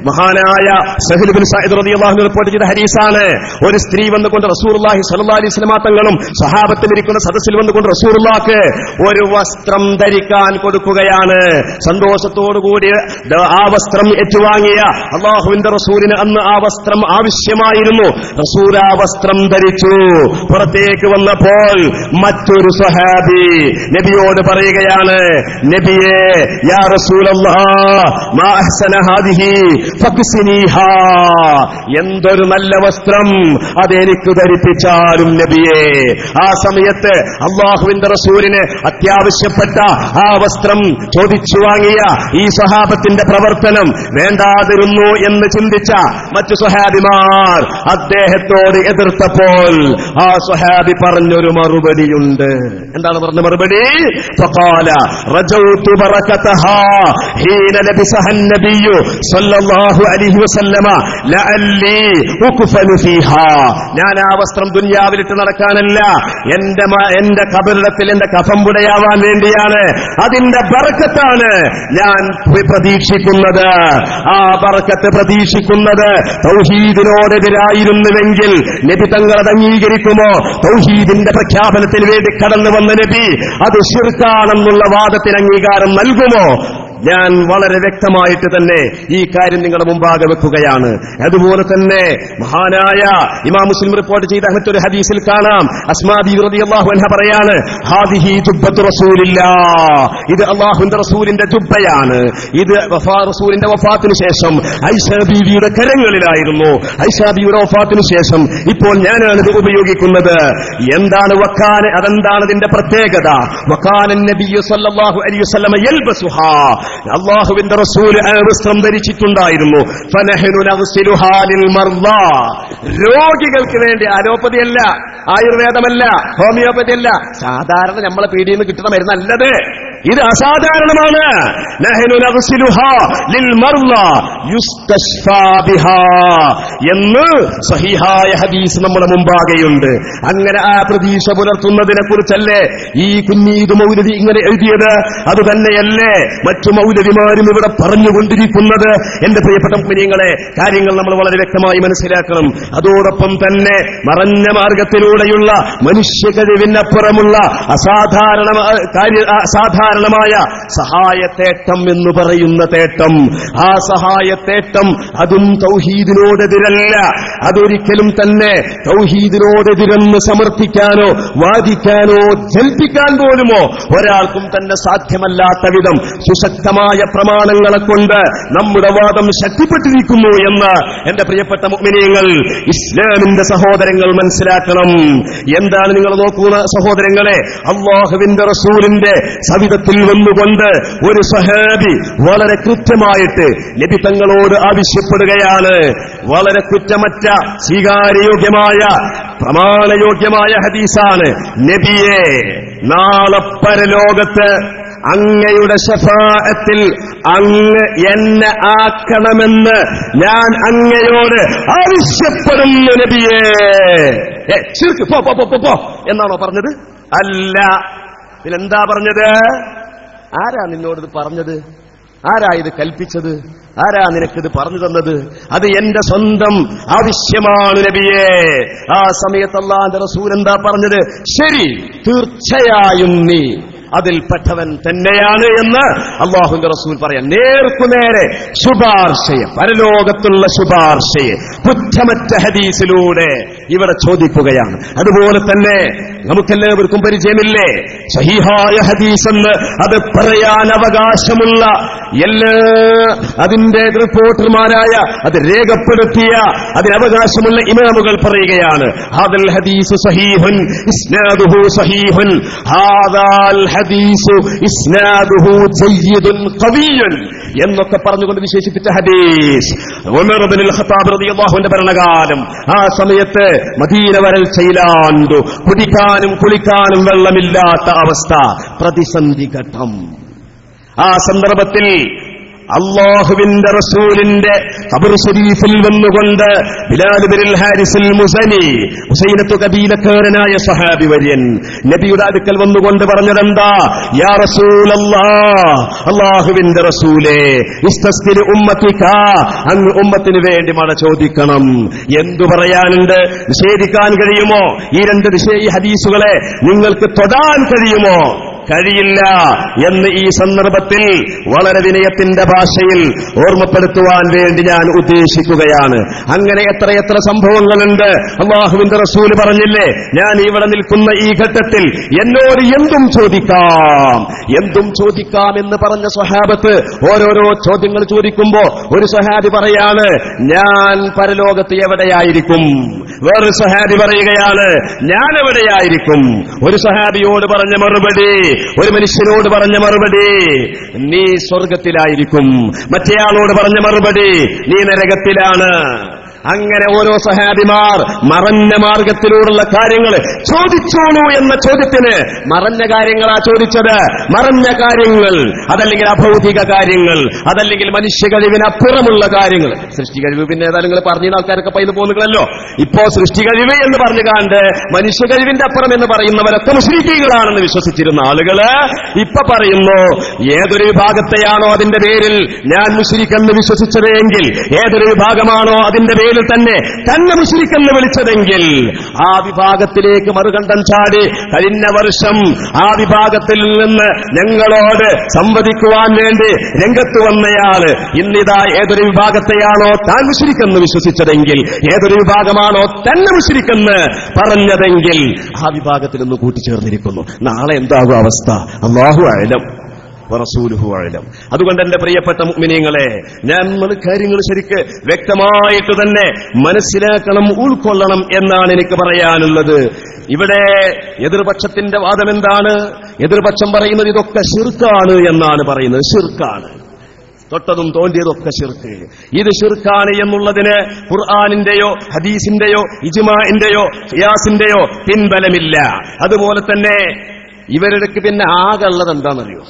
മഹാനായ സഹൽ ബിൻ സഈദ് റളിയല്ലാഹു അൻഹു റിപ്പോർട്ട് ചെയ്ത ഹദീസാണ്. ഒരു സ്ത്രീ വന്നുകൊണ്ട് റസൂലുള്ളാഹി സ്വല്ലല്ലാഹു അലൈഹി വസല്ലം തങ്ങളും സഹാബത്തും ഇരിക്കുന്ന സദസ്സിൽ വന്നുകൊണ്ട് റസൂലുള്ളാഹിക്ക് ഒരു വസ്ത്രം ധരിക്കാൻ കൊടുക്കുകയാണ്. സന്തോഷത്തോടുകൂടി ആ വസ്ത്രം ഏറ്റുവാങ്ങിയ അല്ലാഹുവിന്റെ റസൂലിന് അന്ന് ആ വസ്ത്രം ആവശ്യമായിരുന്നു. റസൂൽ ആ വസ്ത്രം ധരിച്ചു. പുറത്തേക്ക് വന്നപ്പോൾ മറ്റൊരു സ്വഹാബി നബിയോട് പറയുകയാണ്, നബിയേ, യാ റസൂലല്ലാഹ്, മാ അഹ്സന ഹാദിഹി ഫക്സിനിഹാ, എന്തൊരു നല്ല വസ്ത്രം അതെനിക്ക് ധരിപ്പിച്ചാലും നബിയേ. ആ സമയത്ത് അല്ലാഹുവിന്റെ റസൂലിന് അത്യാവശ്യപ്പെട്ട ആ വസ്ത്രം ചോദിച്ചു വാങ്ങിയ ഈ സ്വഹാബത്തിന്റെ പ്രവർത്തനം വേണ്ടാതിരുന്നു എന്ന് ചിന്തിച്ച മറ്റു സ്വഹാബിമാർ അദ്ദേഹത്തോട് എതിർത്തപ്പോൾ ആ സ്വഹാബി പറഞ്ഞൊരു മറുപടിയുണ്ട്. എന്താണ് പറഞ്ഞ മറുപടി? ഫഖാല, رجوت بركتها حين لبسها النبي صلى الله عليه وسلم لعلي أكفن فيها. ഞാൻ ആ വസ്ത്രം ദുനിയാവിലിട്ട് നടക്കാനല്ല, എന്റെ ഖബറിടത്തിൽ എന്റെ കഫം പുടയാവാൻ വേണ്ടിയാണ്. അതിന്റെ ബർക്കത്താണ് ഞാൻ പ്രതീക്ഷിക്കുന്നത്. ആ ബർക്കത്ത് പ്രതീക്ഷിക്കുന്നത് തൗഹീദിനോടെതിരായിരുന്നുവെങ്കിൽ നബി തങ്ങളത് അംഗീകരിക്കുമോ? തൗഹീദിന്റെ പ്രഖ്യാപനത്തിന് വേണ്ടി കടന്നു വന്ന നബി അത് ശിർക്കാണെന്നുള്ള വാദത്തിന് അംഗീകാരം നൽകുമോ? ഞാൻ വളരെ വ്യക്തമായിട്ട് തന്നെ ഈ കാര്യം നിങ്ങളുടെ മുമ്പാകെ വെക്കുകയാണ്. അതുപോലെ തന്നെ മഹാനായ ഇമാം മുസ്ലിം റിപ്പോർട്ട് ചെയ്ത മറ്റൊരു ഹദീസിൽ കാണാം, അസ്മാ ബീവി റളിയല്ലാഹു അൻഹ പറയാണ്, ഹാദിഹി ജുബ്ബത്തു റസൂലില്ലാഹ്, ഇത് അല്ലാഹുവിന്റെ റസൂലിന്റെ ജുബ്ബയാണ്. ഇത് റസൂലിന്റെ വഫാത്തിന് ശേഷം ഐഷ ബീവിയുടെ കരങ്ങളിലായിരുന്നു. ഐഷ ബീവിയുടെ വഫാത്തിന് ശേഷം ഇപ്പോൾ ഞാനാണ് ഇത് ഉപയോഗിക്കുന്നത്. എന്താണ് വക്കാന, അതെന്താണ് ഇതിന്റെ പ്രത്യേകത? വക്കാന നബിയ്യു സല്ലല്ലാഹു അലൈഹി വസല്ലം യൽബസുഹാ, അല്ലാഹുവിന്റെ റസൂൽ ആ വസ്ത്രം ധരിച്ചിട്ടുണ്ടായിരുന്നു. ഫനഹ്നു നഗ്സിലുഹാ ലിൽ മർദാ, രോഗികൾക്ക് വേണ്ടി. അലോപ്പതിയല്ല, ആയുർവേദമല്ല, ഹോമിയോപ്പതിയല്ല, സാധാരണ നമ്മളെ പീടിയിൽ നിന്ന് കിട്ടുന്ന മരുന്നല്ലത്, ഇത് അസാധാരണമാണ്. നഹ്നു നഗ്സിലുഹാ ലിൽ മർദാ യുസ്തശ്ഫാ ബിഹാ എന്ന് സഹീഹായ ഹദീസ് നമ്മുടെ മുമ്പാകെയുണ്ട്. അങ്ങനെ ആ പ്രതീക്ഷ പുലർത്തുന്നതിനെ കുറിച്ചല്ലേ ഈ കുഞ്ഞീദ് മൗലവി ഇങ്ങനെ എഴുതിയത്? അതുതന്നെയല്ലേ മറ്റു മൗലവിമാരും ഇവിടെ പറഞ്ഞുകൊണ്ടിരിക്കുന്നത്? എന്റെ പ്രിയപ്പെട്ട മുഅ്മിനീങ്ങളെ, കാര്യങ്ങൾ നമ്മൾ വളരെ വ്യക്തമായി മനസ്സിലാക്കണം. അതോടൊപ്പം തന്നെ മറഞ്ഞ മാർഗത്തിലൂടെയുള്ള മനുഷ്യ കഴിവിനപ്പുറമുള്ള അസാധാരണമായ സഹായത്തേട്ടം എന്ന് പറയുന്ന തേട്ടം, ആ സഹായത്തേട്ടം അതും തൗഹീദിനോടെതിരല്ല. അതൊരിക്കലും തന്നെ തൗഹീദിനോടെതിരെന്ന് സമർത്ഥിക്കാനോ വാദിക്കാനോ ജൽപ്പിക്കാൻ പോലുമോ ഒരാൾക്കും തന്നെ സാധ്യമല്ലാത്ത വിധം സുശക്തമായ പ്രമാണങ്ങളെ കൊണ്ട് നമ്മുടെ വാദം ശക്തിപ്പെട്ടിരിക്കുന്നു എന്ന് എന്റെ പ്രിയപ്പെട്ട മുഅ്മിനീങ്ങൾ, ഇസ്ലാമിന്റെ സഹോദരങ്ങൾ മനസ്സിലാക്കണം. എന്താണ് നിങ്ങൾ നോക്കുന്ന സഹോദരങ്ങളെ, അല്ലാഹുവിന്റെ റസൂലിന്റെ സവിധത്തിൽ വന്നുകൊണ്ട് ഒരു സഹാബി വളരെ കൃത്യമായിട്ട് നബി തങ്ങളോട് ആവശ്യപ്പെടുകയാണ്. വളരെ കുറ്റമറ്റ സ്വീകാര്യയോഗ്യമായ പ്രമാണയോഗ്യമായ ഹദീസാണ്. നബിയെ, നാളെ പരലോകത്ത് അങ്ങയുടെ ശഫാഅത്തിൽ അങ്ങ് എന്നെ ആക്കണമെന്ന് ഞാൻ അങ്ങയോട് ആവശ്യപ്പെടുന്നു നബിയേ. ശിർക്ക് പോ എന്നാണോ പറഞ്ഞത്? അല്ല. പിന്നെന്താ പറഞ്ഞത്? ആരാ നിന്നോടിത് പറഞ്ഞത്? ആരാ ഇത് കൽപ്പിച്ചത്? ആരാ നിനക്കിത് പറഞ്ഞു തന്നത്? അത് എന്റെ സ്വന്തം ആവശ്യമാണ് നബിയേ. ആ സമയത്ത് അല്ലാഹുവിന്റെ റസൂൽ എന്താ പറഞ്ഞത്? ശരി, തീർച്ചയായും നീ അതിൽപ്പെട്ടവൻ തന്നെയാണ് എന്ന് അല്ലാഹുവിന്റെ റസൂൽ പറയാൻ നേർക്കുനേരെ ശുപാർശയെ, പരലോകത്തുള്ള ശുപാർശയെ കുറ്റമറ്റ ഹദീസിലൂടെ ഇവിടെ ചോദിക്കുകയാണ്. അതുപോലെ തന്നെ നമുക്കെല്ലാവർക്കും പരിചയമില്ലേ സഹീഹായ ഹദീസെന്ന്? അത് പറയാൻ അവകാശമുള്ള എല്ലാ അതിന്റെ റിപ്പോർട്ടർമാരായ, അത് രേഖപ്പെടുത്തിയ, അതിനവകാശമുള്ള ഇമാമുകൾ പറയുകയാണ്, ഹാദൽ ഹദീസ് സഹീഹുൻ ഇസ്നാദുഹു സഹീഹുൻ, ഹാദാൽ ഹദീസു ഇസ്നാദുഹു ജയ്യിദുൻ ഖവിയ്യുൻ എന്നൊക്കെ പറഞ്ഞുകൊണ്ട് വിശേഷിപ്പിച്ച ഹദീസ്. ഉമർ ഇബ്നുൽ ഖത്താബ് റളിയല്ലാഹു അൻഹുവിന്റെ ഭരണകാലം, ആ സമയത്ത് മദീന വരൾച്ചയിലാണ്ടു, കുടിക്കാനും കുളിക്കാനും വെള്ളമില്ലാത്ത അവസ്ഥ, പ്രതിസന്ധി ഘട്ടം. ആ സന്ദർഭത്തിൽ അല്ലാഹുവിന്റെ റസൂലിന്റെ ഖബർ ശരീഫിൽ വന്നുകൊണ്ട് ബിലാൽ ഇബ്നുൽ ഹാരിസുൽ മുസനി, ഹുസൈനത്തു കബീലക്കാരനായ സഹാബി വര്യൻ, നബിയുടെ അടുക്കൽ വന്നുകൊണ്ട് പറഞ്ഞതെന്താ? യാ റസൂലല്ലാഹ്, അല്ലാഹുവിന്റെ റസൂലേ, ഇസ്തസ്ഖിൽ ഉമ്മത്തിക, അങ്ങ് ഉമ്മത്തിന് വേണ്ടി മഴ ചോദിക്കണം. എന്തു പറയാനുണ്ട്? നിഷേധിക്കാൻ കഴിയുമോ? ഈ രണ്ട് ഹദീസുകളെ നിങ്ങൾക്ക് തൊടാൻ കഴിയുമോ? കഴിയില്ല എന്ന് ഈ സന്ദർഭത്തിൽ വളരെ വിനയത്തിന്റെ ഭാഷയിൽ ഓർമ്മപ്പെടുത്തുവാൻ വേണ്ടി ഞാൻ ഉദ്ദേശിക്കുകയാണ്. അങ്ങനെ എത്രയെത്ര സംഭവങ്ങളുണ്ട്. അല്ലാഹുവിന്റെ റസൂൽ പറഞ്ഞില്ലേ, ഞാൻ ഇവിടെ നിൽക്കുന്ന ഈ ഘട്ടത്തിൽ എന്നോട് എന്തും ചോദിക്കാം, എന്തും ചോദിക്കാം എന്ന് പറഞ്ഞ സ്വഹാബത്ത് ഓരോരോ ചോദ്യങ്ങൾ ചോദിക്കുമ്പോ ഒരു സ്വഹാബി പറയാണ്, ഞാൻ പരലോകത്ത് എവിടെയായിരിക്കും? വേറൊരു സ്വഹാബി പറയുകയാണ്, ഞാൻ എവിടെയായിരിക്കും? ഒരു സ്വഹാബിയോട് പറഞ്ഞ മറുപടി, ഒരു മനുഷ്യനോട് പറഞ്ഞ മറുപടി, നീ സ്വർഗത്തിലായിരിക്കും. മറ്റേയാളോട് പറഞ്ഞ മറുപടി, നീ നരകത്തിലാണ്. അങ്ങനെ ഓരോ സഹാബിമാർ മറഞ്ഞ മാർഗത്തിലൂടെയുള്ള കാര്യങ്ങൾ ചോദിച്ചോളൂ എന്ന ചോദ്യത്തിന് മറഞ്ഞ കാര്യങ്ങളാ ചോദിച്ചത്. മറഞ്ഞ കാര്യങ്ങൾ, അതല്ലെങ്കിൽ അഭൗതിക കാര്യങ്ങൾ, അതല്ലെങ്കിൽ മനുഷ്യ കഴിവിനപ്പുറമുള്ള കാര്യങ്ങൾ. സൃഷ്ടി കഴിവ് പിന്നെ ഏതായാലും നിങ്ങൾ പറഞ്ഞ ആൾക്കാരൊക്കെ പൈന്ന് പോകുന്നുള്ളല്ലോ. ഇപ്പോ സൃഷ്ടി കഴിവ് എന്ന് പറഞ്ഞു കാണ്ട് മനുഷ്യ കഴിവിന്റെ അപ്പുറം എന്ന് പറയുന്നവരൊക്കെ മുശ്രിക്കുകളാണെന്ന് വിശ്വസിച്ചിരുന്ന ആളുകള് ഇപ്പൊ പറയുന്നു, ഏതൊരു വിഭാഗത്തെയാണോ അതിന്റെ പേരിൽ ഞാൻ മുശ്രിക്കെന്ന് വിശ്വസിച്ചത് എങ്കിൽ, ഏതൊരു വിഭാഗമാണോ അതിന്റെ പേരിൽ തന്നെ മുശ്രിക്കെന്ന് വിളിച്ചതെങ്കിൽ, ആ വിഭാഗത്തിലേക്ക് മറുകണ്ഠം ചാടി കഴിഞ്ഞ വർഷം ആ വിഭാഗത്തിൽ നിന്ന് ഞങ്ങളോട് സംവദിക്കുവാൻ വേണ്ടി രംഗത്ത് വന്നയാള് ഇന്നിതാ ഏതൊരു വിഭാഗത്തെയാണോ താൻ മുശ്രിക്കെന്ന് വിശ്വസിച്ചതെങ്കിൽ, ഏതൊരു വിഭാഗമാണോ തന്നെ മുശ്രിക്കെന്ന് പറഞ്ഞതെങ്കിൽ, ആ വിഭാഗത്തിൽ നിന്ന് കൂട്ടിച്ചേർന്നിരിക്കുന്നു. നാളെ എന്താകും അവസ്ഥ? അല്ലാഹു അഅലം വറസൂലുഹു അഅലം. അതുകൊണ്ട് എന്റെ പ്രിയപ്പെട്ട മുഅ്മിനീങ്ങളെ, നമ്മൾ കാര്യങ്ങൾ ശരിക്ക് വ്യക്തമായിട്ട് തന്നെ മനസ്സിലാക്കണം, ഉൾക്കൊള്ളണം എന്നാണ് എനിക്ക് പറയാനുള്ളത്. ഇവിടെ എതിർപക്ഷത്തിന്റെ വാദം എന്താണ്? എതിർപക്ഷം പറയുന്നത് ഇതൊക്കെ ശിർക്കാണ് എന്നാണ് പറയുന്നത്. ശിർക്കാണ്, തൊട്ടതും തോണ്ടിയതൊക്കെ ശിർക്ക്. ഇത് ശിർക്കാണ് എന്നുള്ളതിന് ഖുർആനിന്റെയോ ഹദീസിന്റെയോ ഇജ്മാഇന്റെയോ ഖിയാസിന്റെയോ പിൻബലമില്ല. അതുപോലെ തന്നെ ഇവരുടെ പിന്നെ ആകെ ഉള്ളത് എന്താണെന്നറിയോ?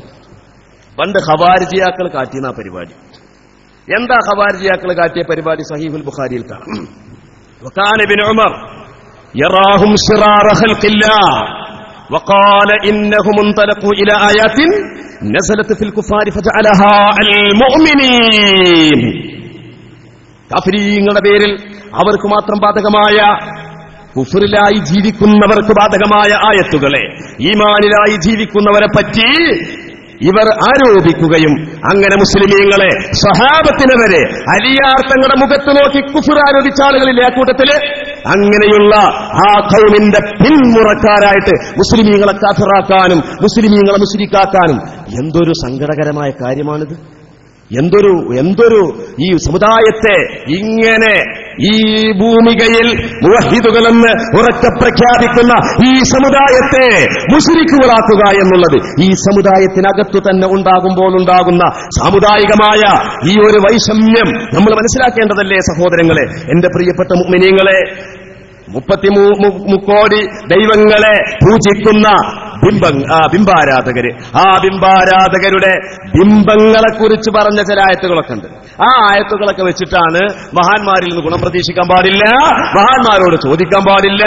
പണ്ട് ഖവാരിജിയാക്കൾ കാട്ടിയ പരിപാടി. എന്താ ഖവാരിജിയാക്കൾ കാട്ടിയ പരിപാടി? സഹീഹുൽ ബുഖാരിയിൽ കാണാം. വകാന ഇബ്നു ഉമർ യറാഹും ശിറാറ ഖൽഖില്ലാഹ് വഖാല ഇന്നഹും മുൻതലഖു ഇലാ ആയാത്തിൻ നസലത് ഫിൽ കുഫാരി ഫജഅലഹാ അൽ മുഅ്മിനീൻ. കാഫിരീങ്ങളുടെ പേരിൽ അവർക്ക് മാത്രം ബാധകമായ, കുഫറിലായി ജീവിക്കുന്നവർക്ക് ബാധകമായ ആയത്തുകളെ ഈമാനിലായി ജീവിക്കുന്നവരെ പറ്റി ഇവർ ആരോപിക്കുകയും അങ്ങനെ മുസ്ലിമീങ്ങളെ, സ്വഹാബത്തിനെ വരെ അലിയാർ തങ്ങളുടെ മുഖത്ത് നോക്കി കുഫർ ആരോപിച്ച ആളുകളിലെ ആ കൂട്ടത്തില് അങ്ങനെയുള്ള ആ ഖൗമിന്റെ പിന്മുറക്കാരായിട്ട് മുസ്ലിമീങ്ങളെ കാഫിറാക്കാനും മുസ്ലിമീങ്ങളെ മുശ്രിക്കാക്കാനും എന്തൊരു സങ്കടകരമായ കാര്യമാണിത്! എന്തൊരു ഈ സമുദായത്തെ ഇങ്ങനെ ഈ ഭൂമികയിൽ മുവഹിദുകളെന്ന് ഉറക്കെ പ്രഖ്യാപിക്കുന്ന ഈ സമുദായത്തെ മുശ്രിക്കുകളാക്കുക എന്നുള്ളത് ഈ സമുദായത്തിനകത്തു തന്നെ ഉണ്ടാകുമ്പോൾ ഉണ്ടാകുന്ന സാമുദായികമായ ഈ ഒരു വൈഷമ്യം നമ്മൾ മനസ്സിലാക്കേണ്ടതല്ലേ സഹോദരങ്ങളെ, എന്റെ പ്രിയപ്പെട്ട മുഅ്മിനീങ്ങളെ. 33 കോടി ദൈവങ്ങളെ പൂജിക്കുന്ന ബിംബാരാധകര്, ആ ബിംബാരാധകരുടെ ബിംബങ്ങളെ കുറിച്ച് പറഞ്ഞ ചില ആയത്തുകളൊക്കെ ഉണ്ട്. ആ ആയത്തുകളൊക്കെ വെച്ചിട്ടാണ് മഹാന്മാരിൽ നിന്ന് ഗുണം പ്രതീക്ഷിക്കാൻ പാടില്ല, മഹാന്മാരോട് ചോദിക്കാൻ പാടില്ല,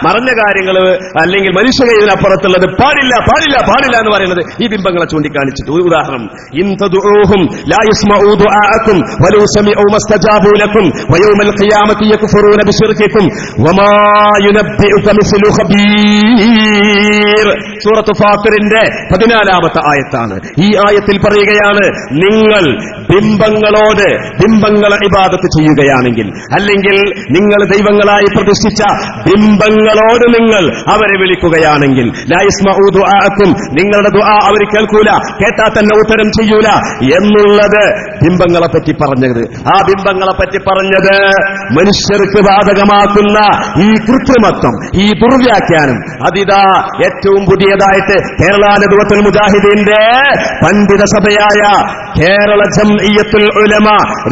മറഞ്ഞ കാര്യങ്ങൾ അല്ലെങ്കിൽ മനുഷ്യ കൈവിനപ്പുറത്തുള്ളത് പാടില്ല പാടില്ല പാടില്ല എന്ന് പറയുന്നത് ഈ ബിംബങ്ങളെ ചൂണ്ടിക്കാണിച്ചിട്ട്. ഒരു ഉദാഹരണം, ഇൻ തദ്ഉഹും ലാ യസ്മഉ ദുആഅകും വലൗ സമിഉ മസ്തജാബു ലക്കും വയൗമൽ ഖിയാമത്തി യക്ഫുറൂന ബിശിർകികും വമാ യുനബ്ബിഉക മിസ്ലു ഖബീർ. സൂറത്ത് ഫാത്തിറിന്റെ 14-ാമത്തെ ആയത്താണ്. ഈ ആയത്തിൽ പറയുകയാണ്, നിങ്ങൾ ബിംബങ്ങളെ ഇബാദത്ത് ചെയ്യുകയാണെങ്കിൽ, അല്ലെങ്കിൽ നിങ്ങൾ ദൈവങ്ങളായി പ്രതിഷ്ഠിച്ച ബിംബങ്ങളോട് നിങ്ങൾ അവരെ വിളിക്കുകയാണെങ്കിൽ, ലാ യസ്മഉ ദുആഅകും, നിങ്ങളുടെ ദുആ അവർ കേൾക്കൂല, കേട്ടാൽ തന്നെ ഉത്തരം ചെയ്യൂല എന്നുള്ളത് ബിംബങ്ങളെ പറ്റി പറഞ്ഞത്. ആ ബിംബങ്ങളെ പറ്റി പറഞ്ഞത് മനുഷ്യർക്ക് ബാധകമാക്കുന്ന ഈ കൃത്രിമത്വം, ഈ ദുർവ്യാഖ്യാനം, അതിതാ ഏറ്റവും പുതിയതായിട്ട് കേരള നദ്വത്തുൽ മുജാഹിദീന്റെ പണ്ഡിത സഭയായ കേരള ജംഇയ്യത്തുൽ ഉലമ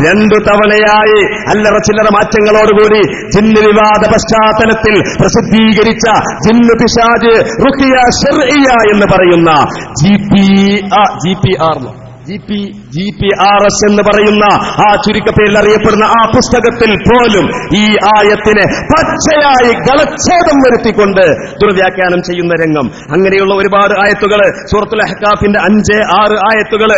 2 തവണയായി അല്ലറ ചില്ലറ മാറ്റങ്ങളോടുകൂടി ജിന്ന് വിവാദ പശ്ചാത്തലത്തിൽ പ്രസിദ്ധീകരിച്ച ജിന്ന് പിശാച് റുഖിയ ശർഇയ്യ എന്ന് പറയുന്ന GPRS എന്ന് പറയുന്ന ആ ചുരുക്കപ്പേരിൽ അറിയപ്പെടുന്ന ആ പുസ്തകത്തിൽ പോലും ഈ ആയത്തിനെ പച്ചയായി ഗളച്ഛേദം വരുത്തിക്കൊണ്ട് ദുർവ്യാഖ്യാനം ചെയ്യുന്ന രംഗം. അങ്ങനെയുള്ള ഒരുപാട് ആയത്തുകൾ, സൂറത്തുൽ അഹ്കാഫിന്റെ 5-6 ആയത്തുകൾ,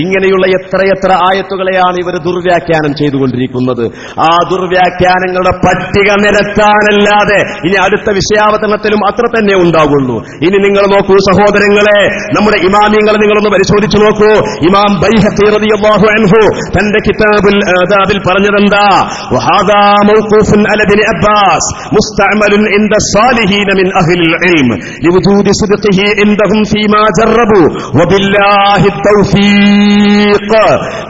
ഇങ്ങനെയുള്ള എത്രയെത്ര ആയത്തുകളെയാണ് ഇവർ ദുർവ്യാഖ്യാനം ചെയ്തുകൊണ്ടിരിക്കുന്നത്. ആ ദുർവ്യാഖ്യാനങ്ങളുടെ പട്ടിക നിരത്താനല്ലാതെ ഇനി അടുത്ത വിഷയാവതരണത്തിലും അത്ര തന്നെ ഉണ്ടാകുള്ളൂ. ഇനി നിങ്ങൾ നോക്കൂ സഹോദരങ്ങളെ, നമ്മുടെ ഇമാമിയങ്ങളെ നിങ്ങളൊന്ന് പരിശോധിച്ചു നോക്കൂ. ഇമാം ബൈഹഖി റളിയല്ലാഹു അൻഹു തന്റെ കിതാബുൽ ആദാബിൽ പറഞ്ഞതെന്താ? വഹാദാ മൗഖൂഫുൻ അല ഇബ്നു അബ്ബാസ് മുസ്തഅമലുൻ ഇൻദ സാലിഹീന മിൻ അഹ്ലിൽ ഇൽം ലിവുജൂദി സിദ്ഖിഹി ഇൻദഹും ഫീമാ ജറബു വബില്ലാഹി തൗഫീഖ്.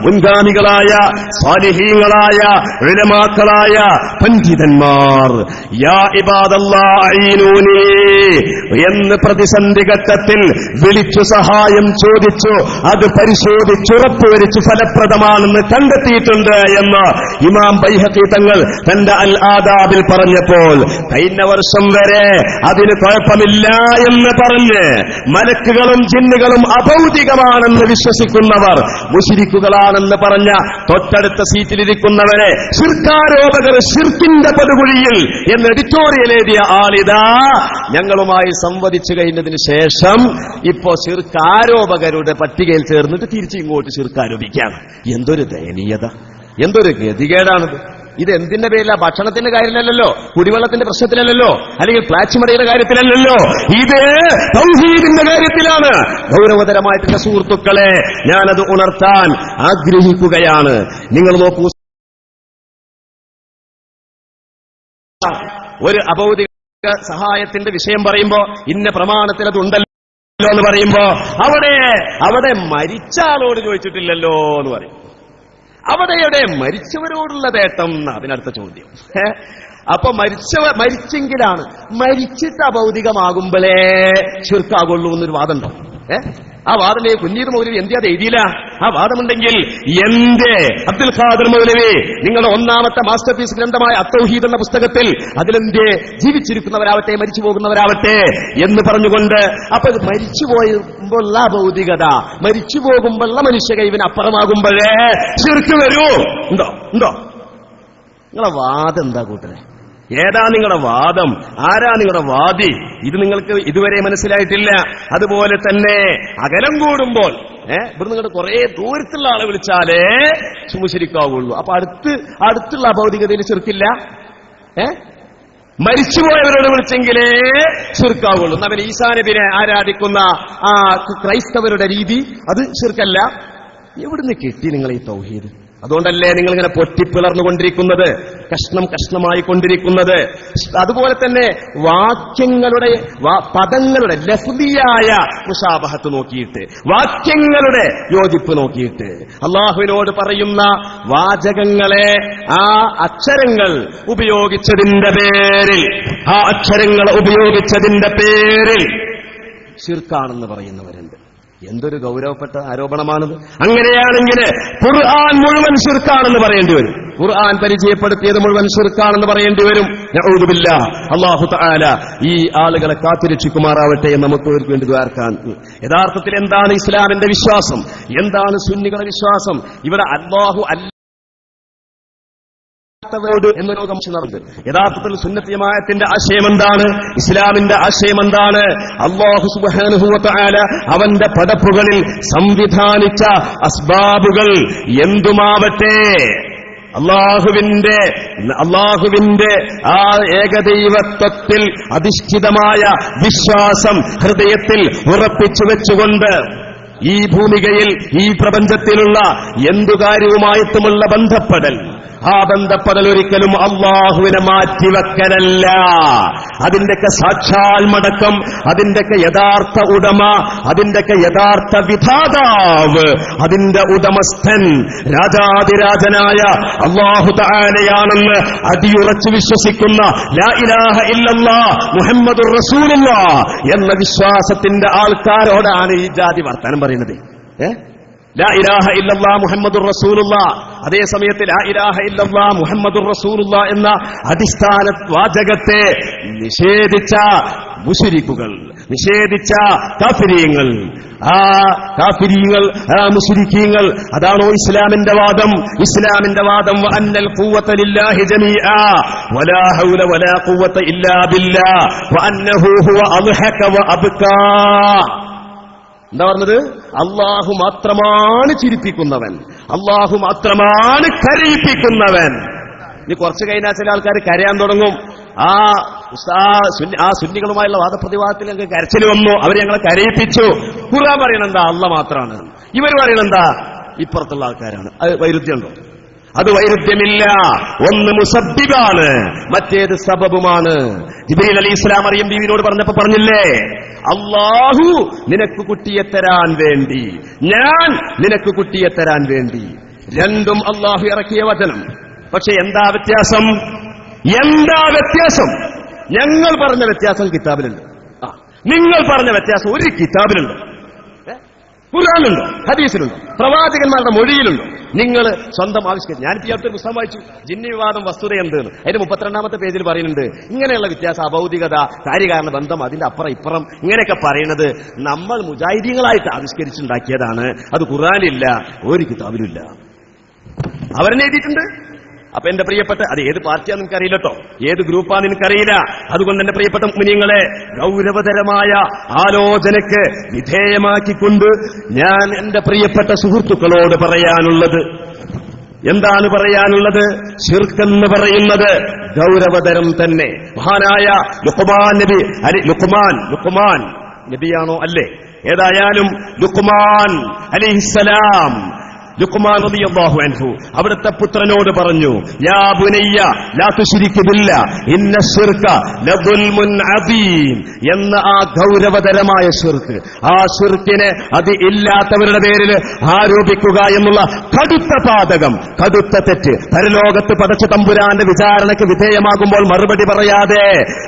മുൻഗാമികളായ സാലിഹീങ്ങളായ ഉലമാക്കളായ പണ്ഡിതന്മാർ യാ ഇബാദല്ലാഹ് അഈനൂനി എന്ന് പ്രതിസന്ധി ഘട്ടത്തിൽ വിളിച്ചു സഹായം ചോദിച്ചു. അത് പരിശോധിച്ചു ചോദിച്ചുറപ്പുവരിച്ച് ഫലപ്രദമാണെന്ന് കണ്ടെത്തിയിട്ടുണ്ട് എന്ന് ഇമാം ബൈഹഖി തങ്ങൾ തന്റെ അൽ ആദാബിൽ പറഞ്ഞപ്പോൾ, കഴിഞ്ഞ വർഷം വരെ അതിന് കുഴപ്പമില്ല എന്ന് പറഞ്ഞ് മലക്കുകളും ജിന്നുകളും അഭൗതികമാണെന്ന് വിശ്വസിക്കുന്നവർ മുശ്രിക്കുകളാണെന്ന് പറഞ്ഞ തൊട്ടടുത്ത സീറ്റിലിരിക്കുന്നവരെ ശിർക്കാരോപകർ ശിർക്കിന്റെ പടുകുഴിയിൽ എന്ന് എഡിറ്റോറിയൽ എഴുതിയ ആളിതാ ഞങ്ങളുമായി സംവദിച്ചു കഴിഞ്ഞതിന് ശേഷം ഇപ്പോ ശിർക്കാരോപകരുടെ പട്ടികയിൽ ചേർന്നിട്ട് തിരിച്ച് ഇങ്ങോട്ട് ശിർക്കാരോപിക്കുകയാണ്. എന്തൊരു ദയനീയത, എന്തൊരു ഗതികേടാണിത്. ഇത് എന്തിന്റെ പേരില? ഭക്ഷണത്തിന്റെ കാര്യത്തിലല്ലോ, കുടിവെള്ളത്തിന്റെ പ്രശ്നത്തിലല്ലോ, അല്ലെങ്കിൽ പ്ലാച്ചുമടയുടെ കാര്യത്തിലല്ലോ, ഇത് തൗഹീദിന്റെ കാര്യത്തിലാണ്. ഗൗരവതരമായിട്ടുള്ള സുഹൃത്തുക്കളെ, ഞാനത് ഉണർത്താൻ ആഗ്രഹിക്കുകയാണ്. നിങ്ങൾ നോക്കൂ, ഒരു അഭൗതിക സഹായത്തിന്റെ വിഷയം പറയുമ്പോ ഇന്ന പ്രമാണത്തിൽ അതുണ്ടല്ലോ എന്ന് പറയുമ്പോ അവിടെ മരിച്ച ആളോട് ചോദിച്ചിട്ടില്ലല്ലോ എന്ന് പറയും. അവിടെയുടെ മരിച്ചവരോടുള്ള തേട്ടം അതിനടുത്ത ചോദ്യം. അപ്പൊ മരിച്ചെങ്കിലാണ്, മരിച്ചിട്ട് അഭൗതികമാകുമ്പോഴേ ശിർക്കാകുള്ളൂ എന്നൊരു വാദമുണ്ടോ? ആ വാദമേ കുഞ്ഞീർ മൗലവി എന്ത് അത് എഴുതിയില്ല? ആ വാദമുണ്ടെങ്കിൽ എന്റെ അബ്ദുൽ ഖാദർ മൗലവി നിങ്ങളുടെ ഒന്നാമത്തെ മാസ്റ്റർ പീസ് ഗ്രന്ഥമായ അത്തൗഹീദ് എന്ന പുസ്തകത്തിൽ അതിലെന്തേ ജീവിച്ചിരിക്കുന്നവരാവട്ടെ മരിച്ചു പോകുന്നവരാവട്ടെ എന്ന് പറഞ്ഞുകൊണ്ട്, അപ്പൊ മരിച്ചു പോയുമ്പോഴുള്ള ഭൗതികത, മരിച്ചു പോകുമ്പോഴുള്ള മനുഷ്യ കൈവിന് അപ്പുറമാകുമ്പോഴേ ശിർക്ക് വരൂ. ഉണ്ടോ? നിങ്ങളെ വാദം എന്താ കൂട്ടരെ? ഏതാ നിങ്ങളുടെ വാദം? ആരാ നിങ്ങളുടെ വാദി? ഇത് നിങ്ങൾക്ക് ഇതുവരെ മനസ്സിലായിട്ടില്ല. അതുപോലെ തന്നെ അകലം കൂടുമ്പോൾ ഇവിടെ നിങ്ങളുടെ കുറെ ദൂരത്തുള്ള ആളെ വിളിച്ചാലേ മുശ്രിക്കാവുള്ളൂ. അപ്പൊ അടുത്തുള്ള അഭൗതികതയിൽ ശിർക്കില്ല. മരിച്ചുപോയവരോട് വിളിച്ചെങ്കിലേ ശിർക്കാവുള്ളൂ. അവൻ ഈസാ നബിനെ ആരാധിക്കുന്ന ആ ക്രൈസ്തവരുടെ രീതി അത് ശിർക്കല്ല. എവിടുന്ന് കിട്ടി നിങ്ങൾ ഈ തൗഹീദ്? അതുകൊണ്ടല്ലേ നിങ്ങളിങ്ങനെ പൊട്ടിപ്പിളർന്നുകൊണ്ടിരിക്കുന്നത്, കഷ്ണമായി കൊണ്ടിരിക്കുന്നത്. അതുപോലെ തന്നെ വാക്യങ്ങളുടെ പദങ്ങളുടെ ലഫ്ദിയായ മുശാബഹത്ത് നോക്കിയിട്ട്, വാക്യങ്ങളുടെ യോജിപ്പ് നോക്കിയിട്ട്, അള്ളാഹുവിനോട് പറയുന്ന വാചകങ്ങളെ ആ അക്ഷരങ്ങൾ ഉപയോഗിച്ചതിന്റെ പേരിൽ ശിർക്കാണെന്ന് പറയുന്നവരുണ്ട്. എന്തൊരു ഗൗരവപ്പെട്ട ആരോപണമാണത്. അങ്ങനെയാണെങ്കിൽ ഖുർആൻ മുഴുവൻ ശിർക്കാണെന്ന് പറയേണ്ടി വരും. ഖുർആൻ പരിചയപ്പെടുത്തിയത് മുഴുവൻ ശിർക്കാണെന്ന് പറയേണ്ടി വരും. നഊദു ബില്ലാഹ്. അല്ലാഹു തആല ഈ ആളുകളെ കാത്തുരക്ഷിക്കുമാറാവട്ടെ എന്ന് നമുക്ക് വേണ്ടി ദുആർക്കാൻ. യഥാർത്ഥത്തിൽ എന്താണ് ഇസ്ലാമിന്റെ വിശ്വാസം? എന്താണ് സുന്നികളുടെ വിശ്വാസം? ഇവിടെ അല്ലാഹു എന്ന ലോകം യഥാർത്ഥത്തിൽ സുന്നത്ത് ജമാഅത്തിന്റെ ആശയം എന്താണ്? ഇസ്ലാമിന്റെ ആശയം എന്താണ്? അല്ലാഹു സുബ്ഹാനഹു വ തആല അവന്റെ പടപ്പുകളിൽ സംവിധാനിച്ച അസ്ബാബുകൾ എന്തുമാവട്ടെ, അള്ളാഹുവിന്റെ ആ ഏകദൈവത്വത്തിൽ അധിഷ്ഠിതമായ വിശ്വാസം ഹൃദയത്തിൽ ഉറപ്പിച്ചു വെച്ചുകൊണ്ട് ഈ ഭൂമികയിൽ ഈ പ്രപഞ്ചത്തിലുള്ള എന്തു കാര്യവുമായിട്ടുമുള്ള ബന്ധപ്പെടൽ, ആ ബന്ധപ്പെടൽ ഒരിക്കലും അള്ളാഹുവിനെ മാറ്റിവെക്കലല്ല. അതിന്റെയൊക്കെ സാക്ഷാൽ മടക്കം, അതിന്റെയൊക്കെ യഥാർത്ഥ ഉടമ, അതിന്റെയൊക്കെ യഥാർത്ഥ വിധാതാവ്, അതിന്റെ ഉടമസ്ഥൻ രാജാതിരാജനായ അല്ലാഹു തആലയാണെന്ന് അടിയുറച്ചു വിശ്വസിക്കുന്ന ലാ ഇലാഹ ഇല്ലല്ലാഹ് മുഹമ്മദുർ റസൂലുള്ളാഹ് എന്ന വിശ്വാസത്തിന്റെ ആൾക്കാരോടാണ് ഈ ജാതി വർത്തമാനം പറയുന്നത്. ലാ ഇലാഹ ഇല്ലല്ലാഹ് മുഹമ്മദുർ റസൂലുള്ളാഹ്. അതേ സമയത്ത് ലാ ഇലാഹ ഇല്ലല്ലാഹ് മുഹമ്മദുർ റസൂലുള്ളാഹ് എന്ന അടിസ്ഥാന വാചകത്തെ നിഷേധിച്ച മുശ്രിക്കുകൾ, നിഷേധിച്ച കാഫിരീങ്ങൾ, ആ കാഫിരീങ്ങൾ, ആ മുശ്രിക്കീങ്ങൾ, അതാണോ ഇസ്ലാമിന്റെ വാദം? ഇസ്ലാമിന്റെ വാദം വഅന്നൽ ഖുവത ലില്ലാഹി ജമീഅ വലാ ഹൗല വലാ ഖുവത ഇല്ലാ ബില്ലാഹ് വഅന്നഹു ഹുവ അദ്ഹക വഅബ്കാ. എന്താ പറഞ്ഞത്? അള്ളാഹു മാത്രമാണ് ചിരിപ്പിക്കുന്നവൻ, അള്ളാഹു മാത്രമാണ് കരയിപ്പിക്കുന്നവൻ. ഇനി കുറച്ച് കഴിഞ്ഞാൽ ചില ആൾക്കാർ കരയാൻ തുടങ്ങും. ആ സുന്നികളുമായുള്ള വാദപ്രതിവാദത്തിൽ ഞങ്ങൾക്ക് കരച്ചിൽ വന്നു, അവർ ഞങ്ങളെ കരയിപ്പിച്ചു. ഖുർആൻ പറയണെന്താ? അള്ളാഹ് മാത്രമാണ്. ഇവർ പറയണെന്താ? ഇപ്പുറത്തുള്ള ആൾക്കാരാണ്. അത് വൈരുദ്ധ്യമുണ്ടോ? അത് വൈരുദ്ധ്യമില്ല. ഒന്ന് മുസബ്ബിബാണ്, മറ്റേത് സബബുമാണ്. ജിബ്രീൽ അലൈഹിസ്സലാം മറിയം ബീവിയോട് പറഞ്ഞപ്പോ പറഞ്ഞില്ലേ, അല്ലാഹു നിനക്ക് കുട്ടിയെ തരാൻ വേണ്ടി, ഞാൻ നിനക്ക് കുട്ടിയെ തരാൻ വേണ്ടി. രണ്ടും അല്ലാഹു ഇറക്കിയ വചനം. പക്ഷെ എന്താ വ്യത്യാസം? ഞങ്ങൾ പറഞ്ഞ വ്യത്യാസം കിതാബിലുണ്ട്, നിങ്ങൾ പറഞ്ഞ വ്യത്യാസം ഒരു കിതാബിലുണ്ട്. ഖുർആനിലുണ്ടോ? ഹദീസിലുണ്ടോ? പ്രവാചകന്മാരുടെ മൊഴിയിലുണ്ടോ? നിങ്ങൾ സ്വന്തം ആവിഷ്കരിച്ചു. ഞാനിപ്പോൾ ഈ അടുത്തൊരു പുസ്തകം വായിച്ചു, ജിന്നി വിവാദം വസ്തുത എന്തെന്ന്. അതിന്റെ 32ാമത്തെ പേജിൽ പറയുന്നുണ്ട് ഇങ്ങനെയുള്ള വ്യത്യാസം, അഭൗതികത, കാര്യകാരണ ബന്ധം, അതിന്റെ അപ്പുറം ഇപ്പുറം ഇങ്ങനെയൊക്കെ പറയുന്നത് നമ്മൾ മുജാഹിദീങ്ങളായിട്ട് ആവിഷ്കരിച്ചുണ്ടാക്കിയതാണ്. അത് ഖുർആനിലില്ല, ഒരു കിതാബിലുമില്ല. അവരെന്നെ എഴുതിയിട്ടുണ്ട്. അപ്പൊ എന്റെ പ്രിയപ്പെട്ട, അത് ഏത് പാർട്ടിയാന്ന് എനിക്കറിയില്ലട്ടോ, ഏത് ഗ്രൂപ്പാന്ന് എനിക്കറിയില്ല. അതുകൊണ്ട് എന്റെ പ്രിയപ്പെട്ട മുഅ്മിനീങ്ങളെ, ഗൗരവതരമായ ആലോചനയ്ക്ക് വിധേയമാക്കിക്കൊണ്ട് ഞാൻ എന്റെ പ്രിയപ്പെട്ട സുഹൃത്തുക്കളോട് പറയാനുള്ളത് എന്താണ് പറയാനുള്ളത്? ശിർക്കെന്ന് പറയുന്നത് ഗൗരവതരം തന്നെ. മഹാനായ ലുഖ്മാൻ നബി, ലുഖ്മാൻ നബിയാണോ അല്ലേ? ഏതായാലും ലുഖ്മാൻ അലൈഹിസ്സലാം, ലുഖ്മാൻ റളിയല്ലാഹു അൻഹു അവിടുത്തെ പുത്രനോട് പറഞ്ഞു, യാ ബുനയ്യ ലാ തുശ്രിക് ബില്ലാഹ് ഇന്ന ശിർക ലദുൽമുൻ അദീം എന്ന ആ ഗൗരവതരമായ ശിർക്ക്, ആ ശിർക്കിനെ അത് ഇല്ലാത്തവരുടെ പേരിൽ ആരോപിക്കുക എന്നുള്ള കടുത്ത പാതകം, കടുത്ത തെറ്റ്, പരലോകത്ത് പടച്ച തമ്പുരാന്റെ വിചാരണയ്ക്ക് വിധേയമാകുമ്പോൾ മറുപടി പറയാതെ